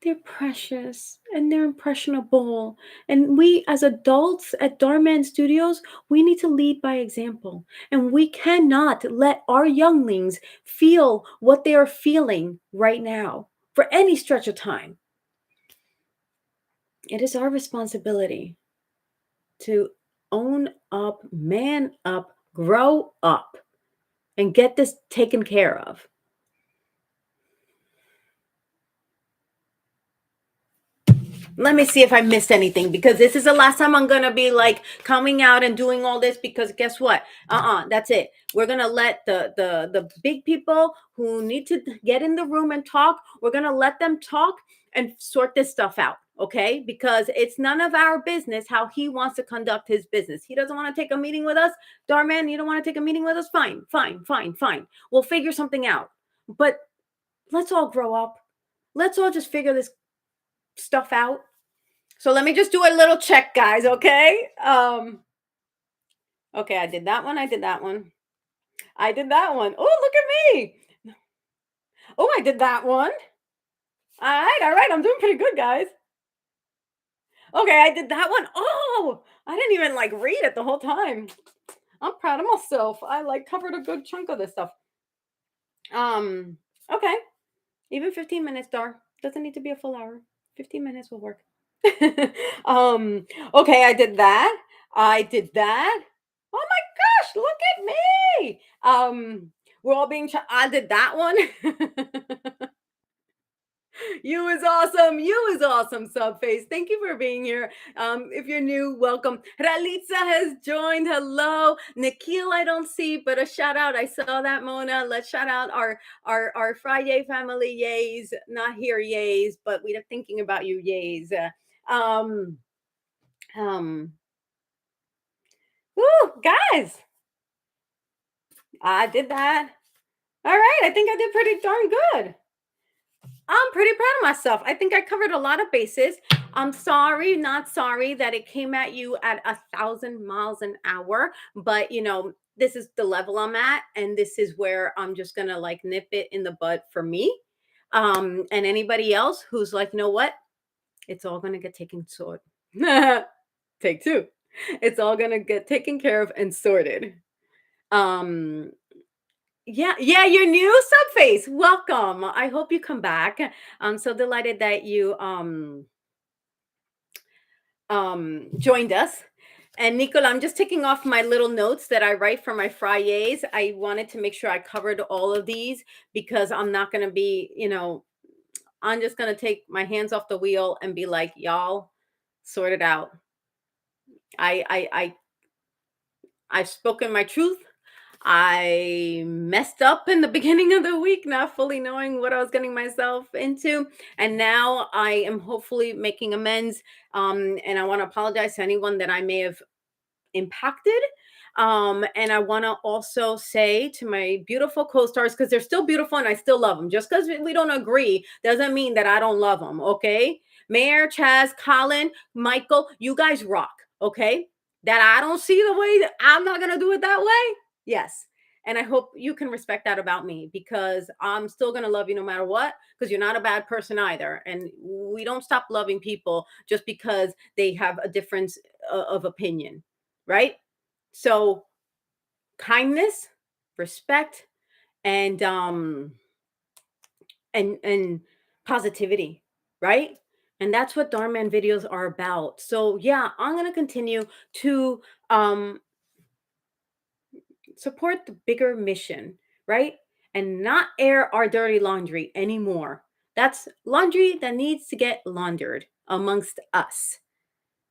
they're precious and they're impressionable. And we, as adults at Darman Studios, we need to lead by example. And we cannot let our younglings feel what they are feeling right now for any stretch of time. It is our responsibility to own up, man up, grow up, and get this taken care of. Let me see if I missed anything, because this is the last time I'm gonna be like coming out and doing all this, because guess what? That's it. We're gonna let the big people who need to get in the room and talk, we're gonna let them talk and sort this stuff out. Okay, because it's none of our business how he wants to conduct his business. He doesn't want to take a meeting with us. Darman, you don't want to take a meeting with us? Fine, fine, fine, fine. We'll figure something out. But let's all grow up. Let's all just figure this stuff out. So let me just do a little check, guys, okay? Okay, I did that one. I did that one. I did that one. Oh, look at me. Oh, I did that one. All right. I'm doing pretty good, guys. Okay, I did that one. Oh, I didn't even like read it the whole time. I'm proud of myself. I like covered a good chunk of this stuff. Okay. Even 15 minutes, Dar. Doesn't need to be a full hour. 15 minutes will work. Okay, I did that. I did that. Oh my gosh, look at me. We're all being I did that one. You is awesome. You is awesome, Subface. Thank you for being here. If you're new, welcome. Ralitza has joined. Hello. Nikhil, I don't see, but a shout out. I saw that, Mona. Let's shout out our Friday family yays. Not here yays, but we are thinking about you yays. Um, um, guys, I did that. All right. I think I did pretty darn good. I'm pretty proud of myself. I think I covered a lot of bases. I'm sorry, not sorry that it came at you at 1,000 miles an hour, but this is the level I'm at, and this is where I'm just gonna like nip it in the bud for me. And anybody else who's like, you know what? It's all gonna get taken sorted. Take two. It's all gonna get taken care of and sorted. Um, yeah, you're new, Subface. Welcome. I hope you come back. I'm so delighted that you joined us. And Nicola, I'm just taking off my little notes that I write for my Fridays. I wanted to make sure I covered all of these, because I'm not going to be, I'm just going to take my hands off the wheel and be like, y'all, sort it out. I've spoken my truth. I messed up in the beginning of the week, not fully knowing what I was getting myself into. And now I am hopefully making amends. And I want to apologize to anyone that I may have impacted. And I want to also say to my beautiful co-stars, because they're still beautiful and I still love them. Just because we don't agree doesn't mean that I don't love them. Okay. Mayor, Chaz, Colin, Michael, you guys rock. Okay. That I don't see the way that I'm not going to do it that way. Yes. And I hope you can respect that about me, because I'm still going to love you no matter what, because you're not a bad person either. And we don't stop loving people just because they have a difference of opinion. Right? So kindness, respect, and and positivity, right? And that's what Darman videos are about. So yeah, I'm gonna continue to support the bigger mission, right? And not air our dirty laundry anymore. That's laundry that needs to get laundered amongst us,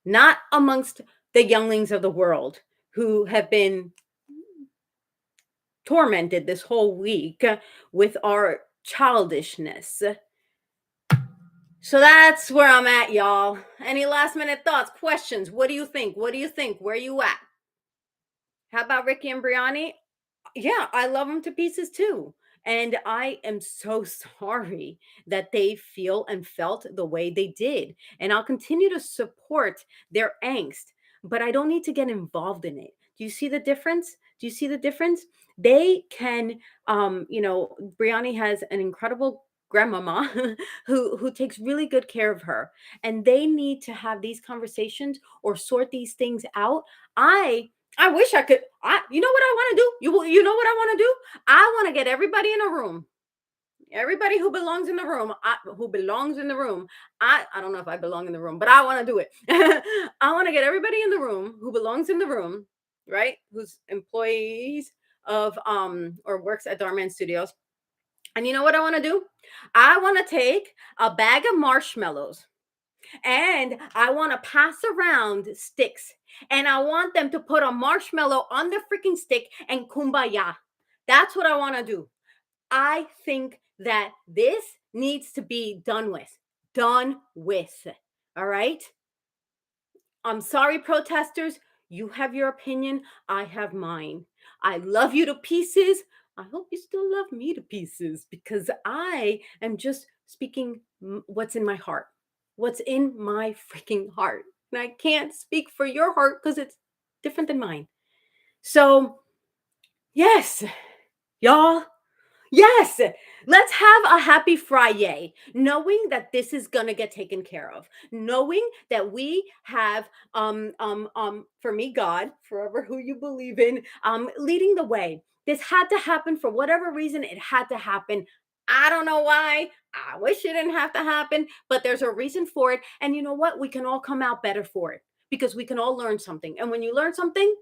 not amongst the younglings of the world who have been tormented this whole week with our childishness. So that's where I'm at, y'all. Any last minute thoughts, questions? What do you think? What do you think? Where you at? How about Ricky and Briani? Yeah, I love them to pieces too. And I am so sorry that they feel and felt the way they did. And I'll continue to support their angst, but I don't need to get involved in it. Do you see the difference? Do you see the difference? They can, Briani has an incredible grandmama who takes really good care of her, and they need to have these conversations or sort these things out. I wish I could. You know what I want to do? You know what I want to do? I want to get everybody in a room. Everybody who belongs in the room, who belongs in the room. I don't know if I belong in the room, but I want to do it. I want to get everybody in the room who belongs in the room, right? Who's employees of or works at Darman Studios. And you know what I want to do? I want to take a bag of marshmallows and I want to pass around sticks, and I want them to put a marshmallow on the freaking stick and kumbaya. That's what I want to do. I think that this needs to be done with. Done with. All right? I'm sorry, protesters. You have your opinion. I have mine. I love you to pieces. I hope you still love me to pieces because I am just speaking what's in my heart. What's in my freaking heart. And I can't speak for your heart because it's different than mine. So, yes, y'all, yes, let's have a happy Friday, knowing that this is gonna get taken care of, knowing that we have for me, God, forever who you believe in, leading the way. This had to happen for whatever reason, it had to happen. I don't know why. I wish it didn't have to happen, but there's a reason for it. And you know what? We can all come out better for it because we can all learn something. And when you learn something,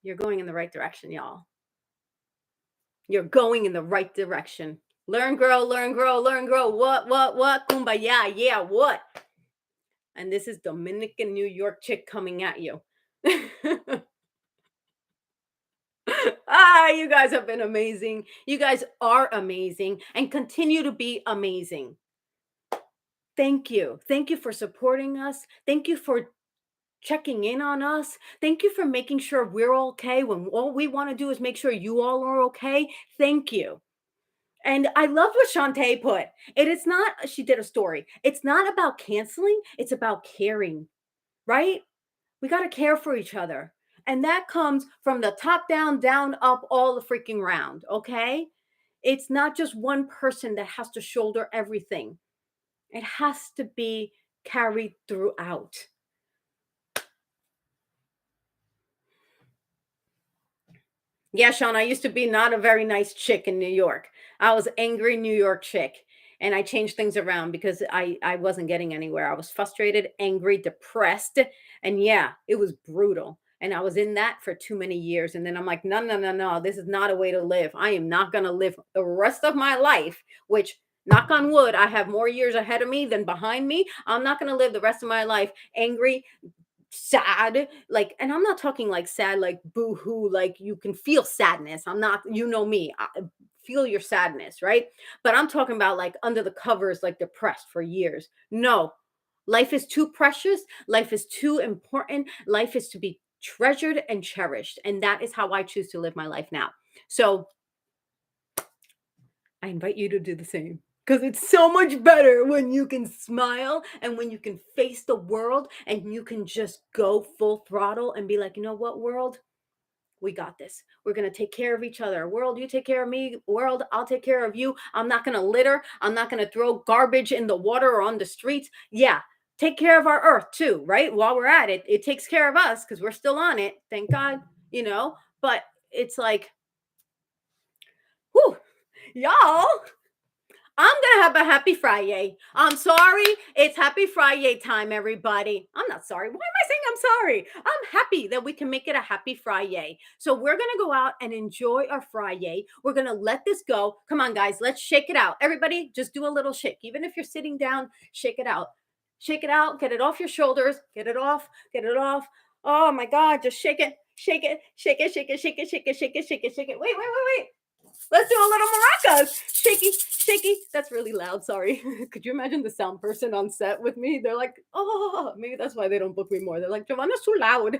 you're going in the right direction, y'all. You're going in the right direction. Learn, grow, learn, grow, learn, grow. What? Kumbaya. Yeah, what? And this is Dominican New York chick coming at you. You guys have been amazing. You guys are amazing and continue to be amazing. Thank you. Thank you for supporting us. Thank you for checking in on us. Thank you for making sure we're okay when all we want to do is make sure you all are okay. Thank you. And I love what Shantae put. It is not, she did a story. It's not about canceling, it's about caring, right? We got to care for each other. And that comes from the top down, down, up, all the freaking round, okay? It's not just one person that has to shoulder everything, it has to be carried throughout. Yeah, Sean, I used to be not a very nice chick in New York. I was angry New York chick. And I changed things around because I wasn't getting anywhere. I was frustrated, angry, depressed. And yeah, it was brutal. And I was in that for too many years. And then I'm like, no, no, no, no. This is not a way to live. I am not going to live the rest of my life, which, knock on wood, I have more years ahead of me than behind me. I'm not going to live the rest of my life angry, sad, like, and I'm not talking like sad like boo-hoo, like you can feel sadness. I'm not, you know me, I feel your sadness, right? But I'm talking about like under the covers, like depressed for years. No, life is too precious, life is too important, life is to be treasured and cherished, and that is how I choose to live my life now. So I invite you to do the same because it's so much better when you can smile and when you can face the world and you can just go full throttle and be like, you know what, world? We got this. We're going to take care of each other. World, you take care of me. World, I'll take care of you. I'm not going to litter. I'm not going to throw garbage in the water or on the streets. Yeah. Take care of our earth too, right? While we're at it, it takes care of us because we're still on it. Thank God, you know, but it's like, whew, y'all, I'm gonna have a happy Friday. I'm sorry. It's happy Friday time, everybody. I'm not sorry. Why am I saying I'm sorry? I'm happy that we can make it a happy Friday. So we're gonna go out and enjoy our Friday. We're gonna let this go. Come on, guys. Let's shake it out. Everybody, just do a little shake. Even if you're sitting down, shake it out. Shake it out. Get it off your shoulders. Get it off. Get it off. Oh my God. Just shake it. Shake it. Shake it. Shake it. Shake it. Shake it. Shake it. Shake it. Shake it. Wait. Let's do a little maracas. Shaky, shaky. That's really loud. Sorry. Could you imagine the sound person on set with me? They're like, oh, maybe that's why they don't book me more. They're like, Jovanna's too loud.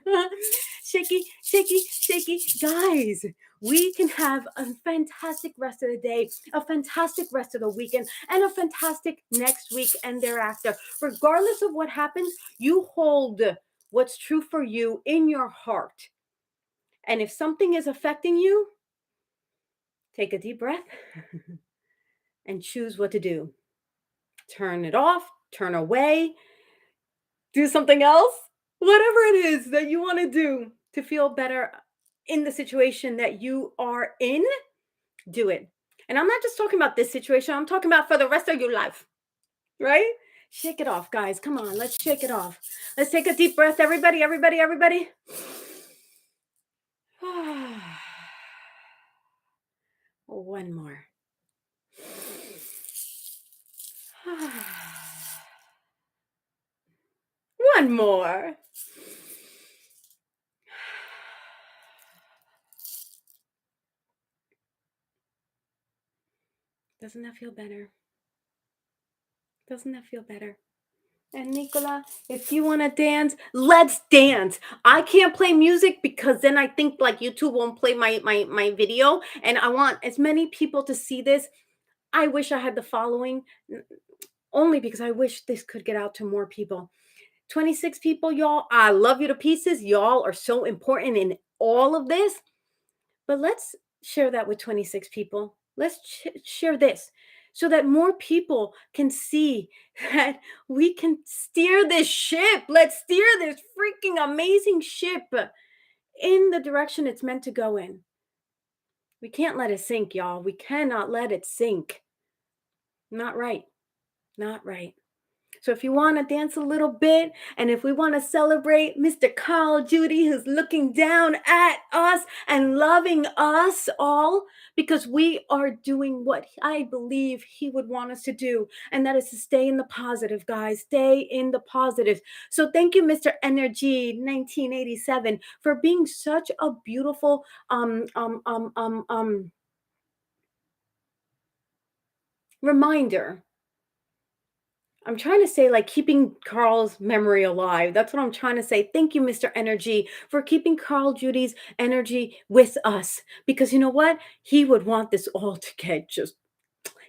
Shaky, shaky, shaky. Guys, we can have a fantastic rest of the day, a fantastic rest of the weekend, and a fantastic next week and thereafter. Regardless of what happens, you hold what's true for you in your heart. And if something is affecting you, take a deep breath and choose what to do. Turn it off, turn away, do something else, whatever it is that you want to do to feel better in the situation that you are in, do it. And I'm not just talking about this situation, I'm talking about for the rest of your life, right? Shake it off, guys. Come on, let's shake it off. Let's take a deep breath, everybody, everybody, everybody. One more. One more. Doesn't that feel better? Doesn't that feel better? And Nicola, if you want to dance, let's dance. I can't play music because then I think like YouTube won't play my video, and I want as many people to see this. I wish I had the following, only because I wish this could get out to more people. 26 people, y'all. I love you to pieces. Y'all are so important in all of this. But let's share that with 26 people. Let's share this so that more people can see that we can steer this ship. Let's steer this freaking amazing ship in the direction it's meant to go in. We can't let it sink, y'all. We cannot let it sink. Not right. Not right. So if you want to dance a little bit, and if we want to celebrate Mr. Carl Judy, who's looking down at us and loving us all, because we are doing what I believe he would want us to do, and that is to stay in the positive, guys. Stay in the positive. So thank you, Mr. Energy 1987, for being such a beautiful reminder. I'm trying to say, like, keeping Carl's memory alive. That's what I'm trying to say. Thank you, Mr. Energy, for keeping Carl Judy's energy with us. Because you know what? He would want this all to get just,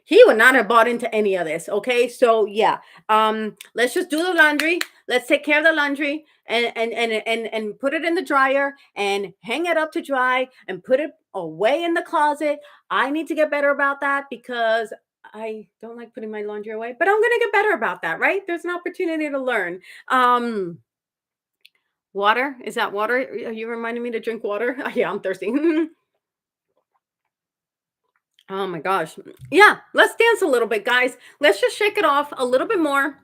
he would not have bought into any of this. Okay. So yeah. Let's just do the laundry. Let's take care of the laundry and put it in the dryer and hang it up to dry and put it away in the closet. I need to get better about that because I don't like putting my laundry away, but I'm gonna get better about that, right? There's an opportunity to learn. Water, is that water? Are you reminding me to drink water? Yeah, I'm thirsty. Oh my gosh. Yeah, let's dance a little bit, guys. Let's just shake it off a little bit more.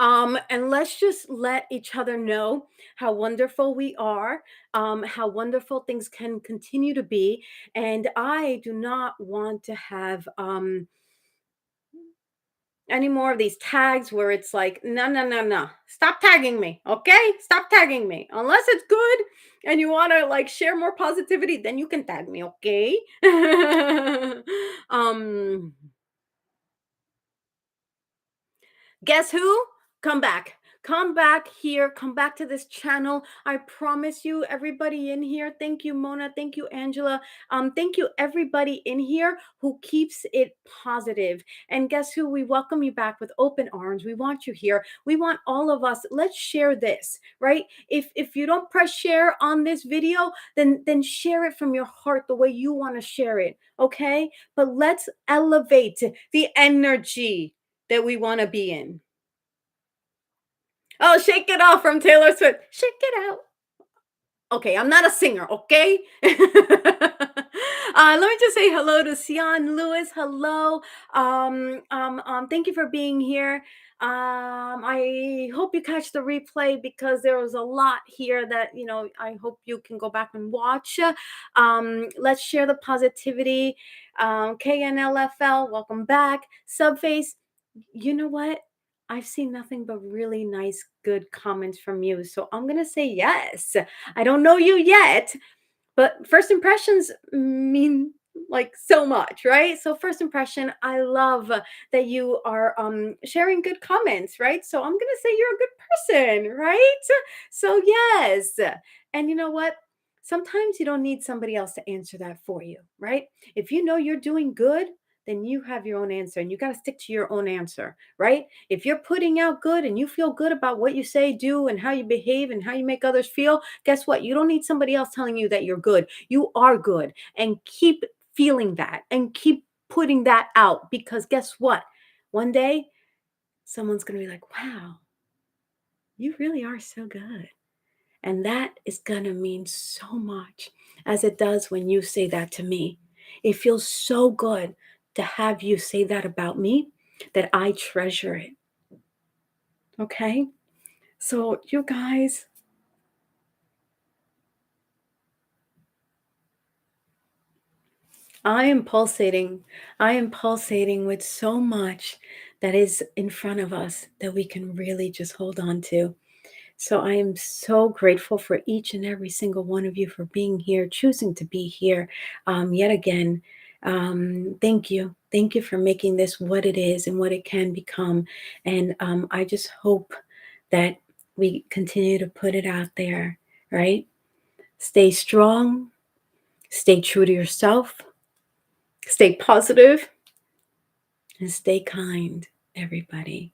And let's just let each other know how wonderful we are, how wonderful things can continue to be. And I do not want to have any more of these tags where it's like, no, no, no, no. Stop tagging me. Okay. Stop tagging me. Unless it's good and you want to like share more positivity, then you can tag me. Okay. um, Guess who? Come back. Come back here. Come back to this channel. I promise you, everybody in here. Thank you, Mona. Thank you, Angela. Thank you, everybody in here who keeps it positive. And guess who? We welcome you back with open arms. We want you here. We want all of us. Let's share this, right? If you don't press share on this video, then share it from your heart the way you want to share it. Okay? But let's elevate the energy that we want to be in. Oh, shake it off from Taylor Swift. Shake it out. Okay, I'm not a singer, okay? Let me just say hello to Sian Lewis. Hello. Thank you for being here. I hope you catch the replay because there was a lot here that, you know, I hope you can go back and watch. Let's share the positivity. KNLFL, welcome back. Subface, you know what? I've seen nothing but really nice, good comments from you. So I'm going to say yes. I don't know you yet, but first impressions mean like so much, right? So first impression, I love that you are sharing good comments, right? So I'm going to say you're a good person, right? So yes. And you know what? Sometimes you don't need somebody else to answer that for you, right? If you know you're doing good, then you have your own answer and you got to stick to your own answer, right? If you're putting out good and you feel good about what you say, do, and how you behave and how you make others feel, guess what? You don't need somebody else telling you that you're good. You are good, and keep feeling that and keep putting that out, because guess what? One day, someone's going to be like, wow, you really are so good. And that is going to mean so much, as it does when you say that to me. It feels so good to have you say that about me, that I treasure it. Okay? So, you guys, I am pulsating. I am pulsating with so much that is in front of us that we can really just hold on to. So I am so grateful for each and every single one of you for being here, choosing to be here yet again. Thank you. Thank you for making this what it is and what it can become. And I just hope that we continue to put it out there, right? Stay strong, stay true to yourself, stay positive, and stay kind, everybody.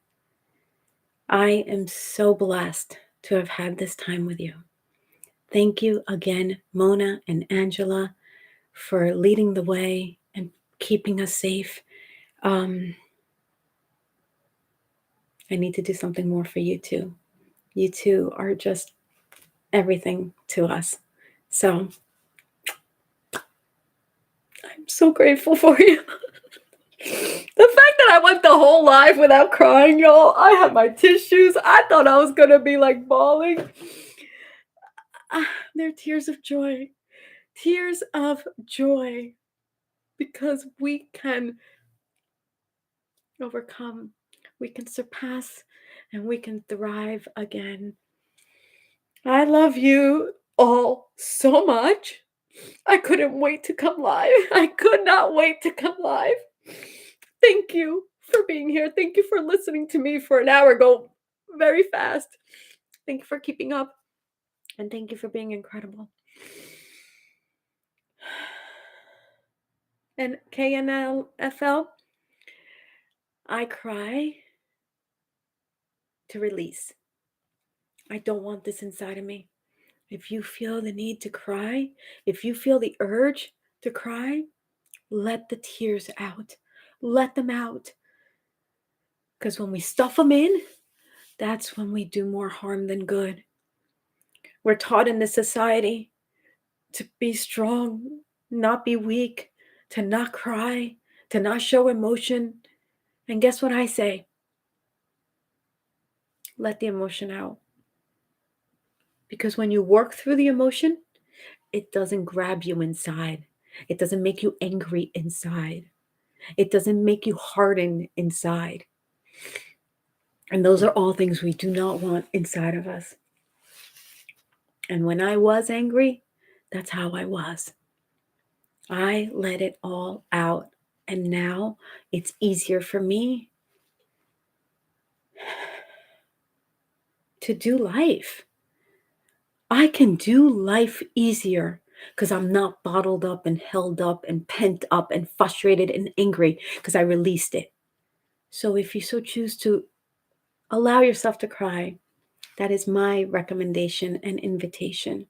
I am so blessed to have had this time with you. Thank you again, Mona and Angela, for leading the way and keeping us safe. I need to do something more for you too. You two are just everything to us. So I'm so grateful for you. The fact that I went the whole live without crying, y'all, I had my tissues. I thought I was going to be like bawling. They're tears of joy. Tears of joy. Because we can overcome, we can surpass, and we can thrive again. I love you all so much. I couldn't wait to come live. I could not wait to come live. Thank you for being here. Thank you for listening to me for an hour go very fast. Thank you for keeping up. And thank you for being incredible. And KNLFL, I cry to release. I don't want this inside of me. If you feel the need to cry, if you feel the urge to cry, let the tears out. Let them out. Because when we stuff them in, that's when we do more harm than good. We're taught in this society to be strong, not be weak, to not cry, to not show emotion. And guess what I say? Let the emotion out. Because when you work through the emotion, it doesn't grab you inside. It doesn't make you angry inside. It doesn't make you harden inside. And those are all things we do not want inside of us. And when I was angry, that's how I was. I let it all out. And now it's easier for me to do life. I can do life easier because I'm not bottled up and held up and pent up and frustrated and angry because I released it. So if you so choose to allow yourself to cry, that is my recommendation and invitation.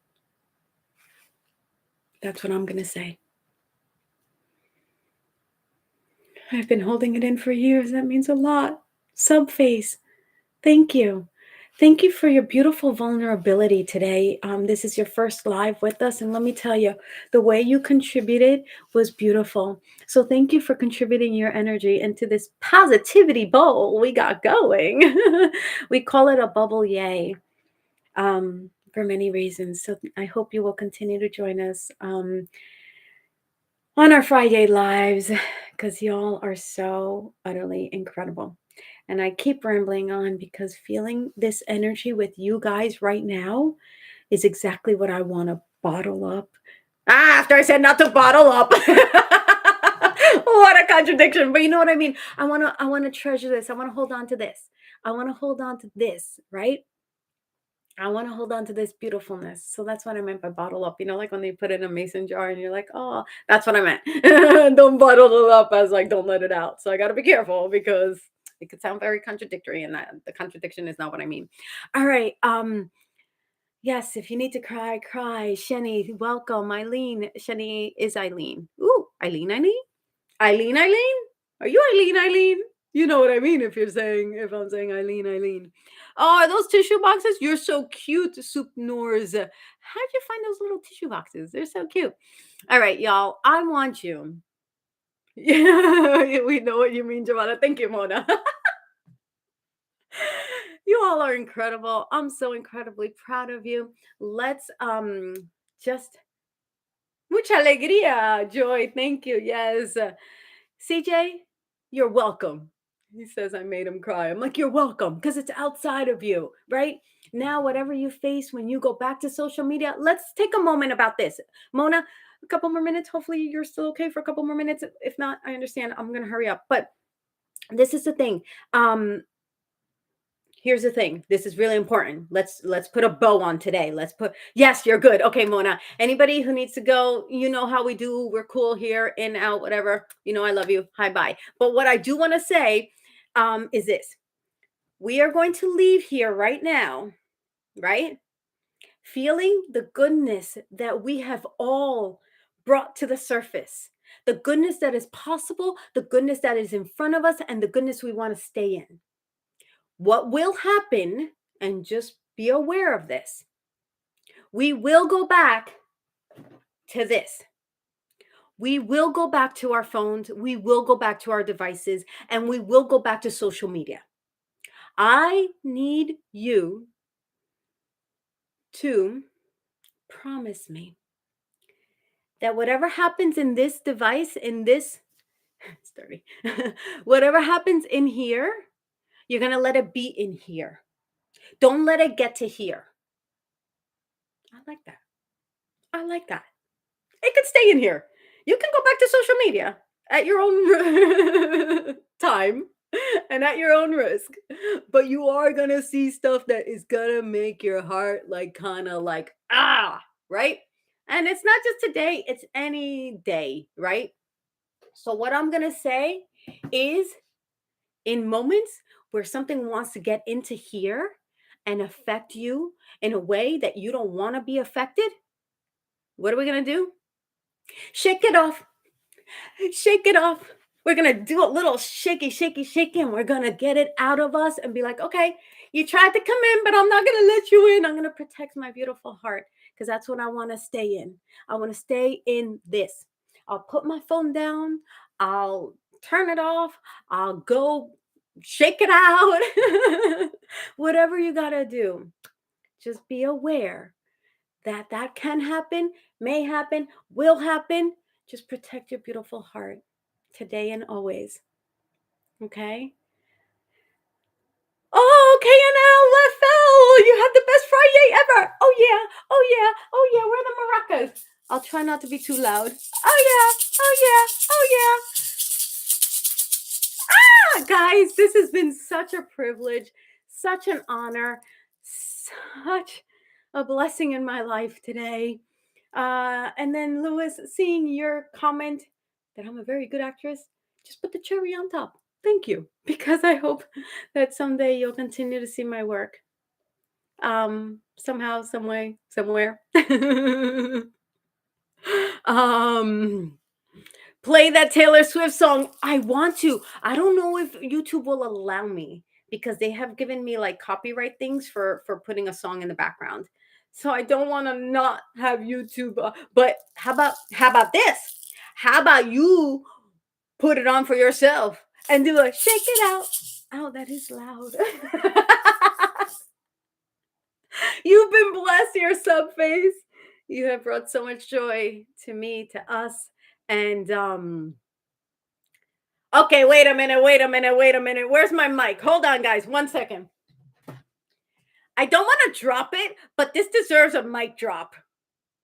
That's what I'm going to say. I've been holding it in for years. That means a lot. Subface, thank you. Thank you for your beautiful vulnerability today. This is your first live with us. And let me tell you, the way you contributed was beautiful. So thank you for contributing your energy into this positivity bowl we got going. We call it a bubble yay for many reasons. So I hope you will continue to join us on our Friday lives, because y'all are so utterly incredible. And I keep rambling on because feeling this energy with you guys right now is exactly what I want to bottle up. After I said not to bottle up. What a contradiction. But you know what I mean? I want to treasure this. I want to hold on to this. I want to hold on to this, right? I want to hold on to this beautifulness. So that's what I meant by bottle up. You know, like when they put it in a mason jar and you're like, oh, that's what I meant. Don't bottle it up as like, don't let it out. So I got to be careful because it could sound very contradictory, and that the contradiction is not what I mean. All right. Yes, if you need to cry, cry. Shani, welcome. Eileen. Shani is Eileen. Ooh, Eileen. Eileen, Eileen? Are you Eileen, Eileen? You know what I mean if I'm saying Eileen, Eileen. Oh, are those tissue boxes? You're so cute, Soup Noors. How'd you find those little tissue boxes? They're so cute. All right, y'all. I want you. Yeah, we know what you mean, Jovanna. Thank you, Mona. You all are incredible. I'm so incredibly proud of you. Let's just mucha alegría, joy. Thank you. Yes. CJ, you're welcome. He says I made him cry. I'm like, you're welcome because it's outside of you, right? Now, whatever you face when you go back to social media, let's take a moment about this. Mona, a couple more minutes. Hopefully, you're still okay for a couple more minutes. If not, I understand. I'm going to hurry up. But this is the thing. Um, Here's the thing. This is really important. Let's put a bow on today. Let's put yes, you're good. Okay, Mona. Anybody who needs to go, you know how we do. We're cool here, in, out, whatever. You know, I love you. Hi, bye. But what I do want to say is this. We are going to leave here right now, right? Feeling the goodness that we have all brought to the surface. The goodness that is possible, the goodness that is in front of us, and the goodness we want to stay in. What will happen, and just be aware of this, we will go back to this. We will go back to our phones. We will go back to our devices, and we will go back to social media. I need you to promise me that whatever happens in this device, in this, sorry, whatever happens in here, you're going to let it be in here. Don't let it get to here. I like that. I like that. It could stay in here. You can go back to social media at your own time and at your own risk. But you are going to see stuff that is going to make your heart like kind of like, right? And it's not just today, it's any day, right? So, what I'm going to say is in moments where something wants to get into here and affect you in a way that you don't want to be affected, what are we going to do? Shake it off. Shake it off. We're going to do a little shaky, shaky, shaky, and we're going to get it out of us and be like, okay, you tried to come in, but I'm not going to let you in. I'm going to protect my beautiful heart because that's what I want to stay in. I want to stay in this. I'll put my phone down. I'll turn it off. I'll go shake it out. Whatever you got to do, just be aware that that can happen, may happen, will happen. Just protect your beautiful heart today and always. Okay? Oh, KNL, you have the best Friday ever. Oh, yeah. Oh, yeah. Oh, yeah. Where are the maracas? I'll try not to be too loud. Oh, yeah. Oh, yeah. Oh, yeah. Guys, this has been such a privilege, such an honor, such a blessing in my life today. And then, Lewis, seeing your comment that I'm a very good actress, just put the cherry on top. Thank you, because I hope that someday you'll continue to see my work. Somehow, some way, somewhere. um, Play that Taylor Swift song. I want to. I don't know if YouTube will allow me because they have given me like copyright things for putting a song in the background. So I don't want to not have YouTube. But how about this? How about you put it on for yourself and do a shake it out? Oh, that is loud. You've been blessed, your sub face. You have brought so much joy to me, to us, and okay, wait a minute, wait a minute, wait a minute. Where's my mic? Hold on, guys. 1 second. I don't want to drop it, but this deserves a mic drop.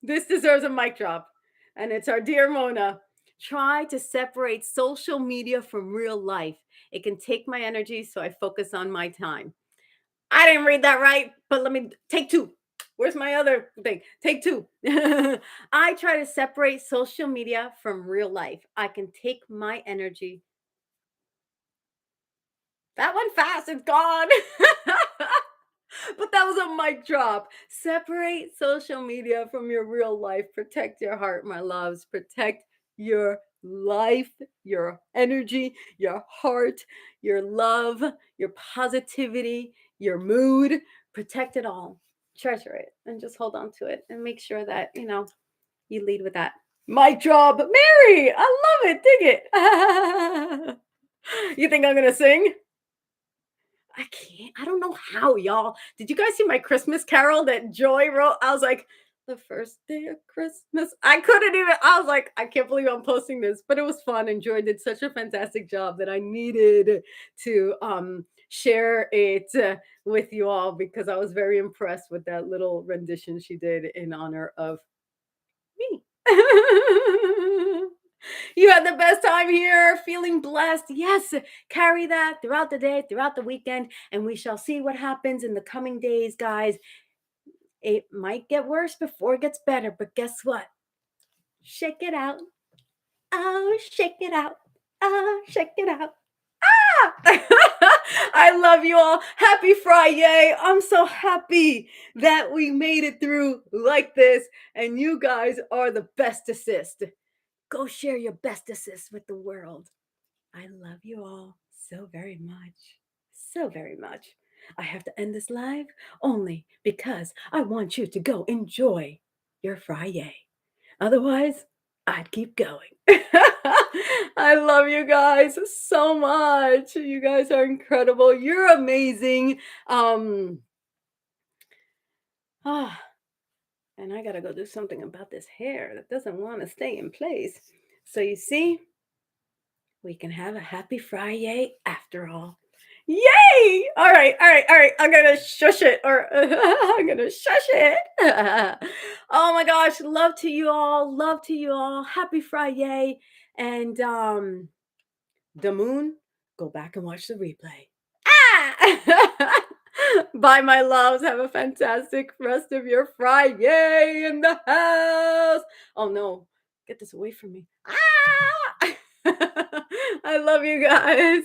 This deserves a mic drop. And it's our dear Mona. Try to separate social media from real life. It can take my energy, so I focus on my time. I didn't read that right, but let me take two. Where's my other thing? Take two. I try to separate social media from real life. I can take my energy. That went fast. It's gone. But that was a mic drop. Separate social media from your real life. Protect your heart, my loves. Protect your life, your energy, your heart, your love, your positivity, your mood. Protect it all. Treasure it and just hold on to it and make sure that, you lead with that. Mic drop. Mary, I love it. Dig it. You think I'm going to sing? I can't. I don't know how, y'all. Did you guys see my Christmas carol that Joy wrote? I was like, the first day of Christmas. I couldn't even. I was like, I can't believe I'm posting this, but it was fun. And Joy did such a fantastic job that I needed to share it with you all because I was very impressed with that little rendition she did in honor of me. You had the best time here, feeling blessed. Yes, carry that throughout the day, throughout the weekend, and we shall see what happens in the coming days, guys. It might get worse before it gets better, but guess what? Shake it out. Oh, shake it out. Oh, shake it out. I love you all. Happy Friday. I'm so happy that we made it through like this, and you guys are the best assist. Go share your best assist with the world. I love you all so very much. So very much. I have to end this live only because I want you to go enjoy your Friday. Otherwise, I'd keep going. I love you guys so much. You guys are incredible. You're amazing. Ah, and I gotta go do something about this hair that doesn't want to stay in place. So you see, we can have a happy Friday after all. Yay! All right, all right, all right. I'm gonna shush it, or I'm gonna shush it. Oh my gosh, love to you all, love to you all. Happy Friday, and the moon. Go back and watch the replay. Ah! Bye, my loves. Have a fantastic rest of your Friday in the house. Oh no, get this away from me. Ah! I love you guys.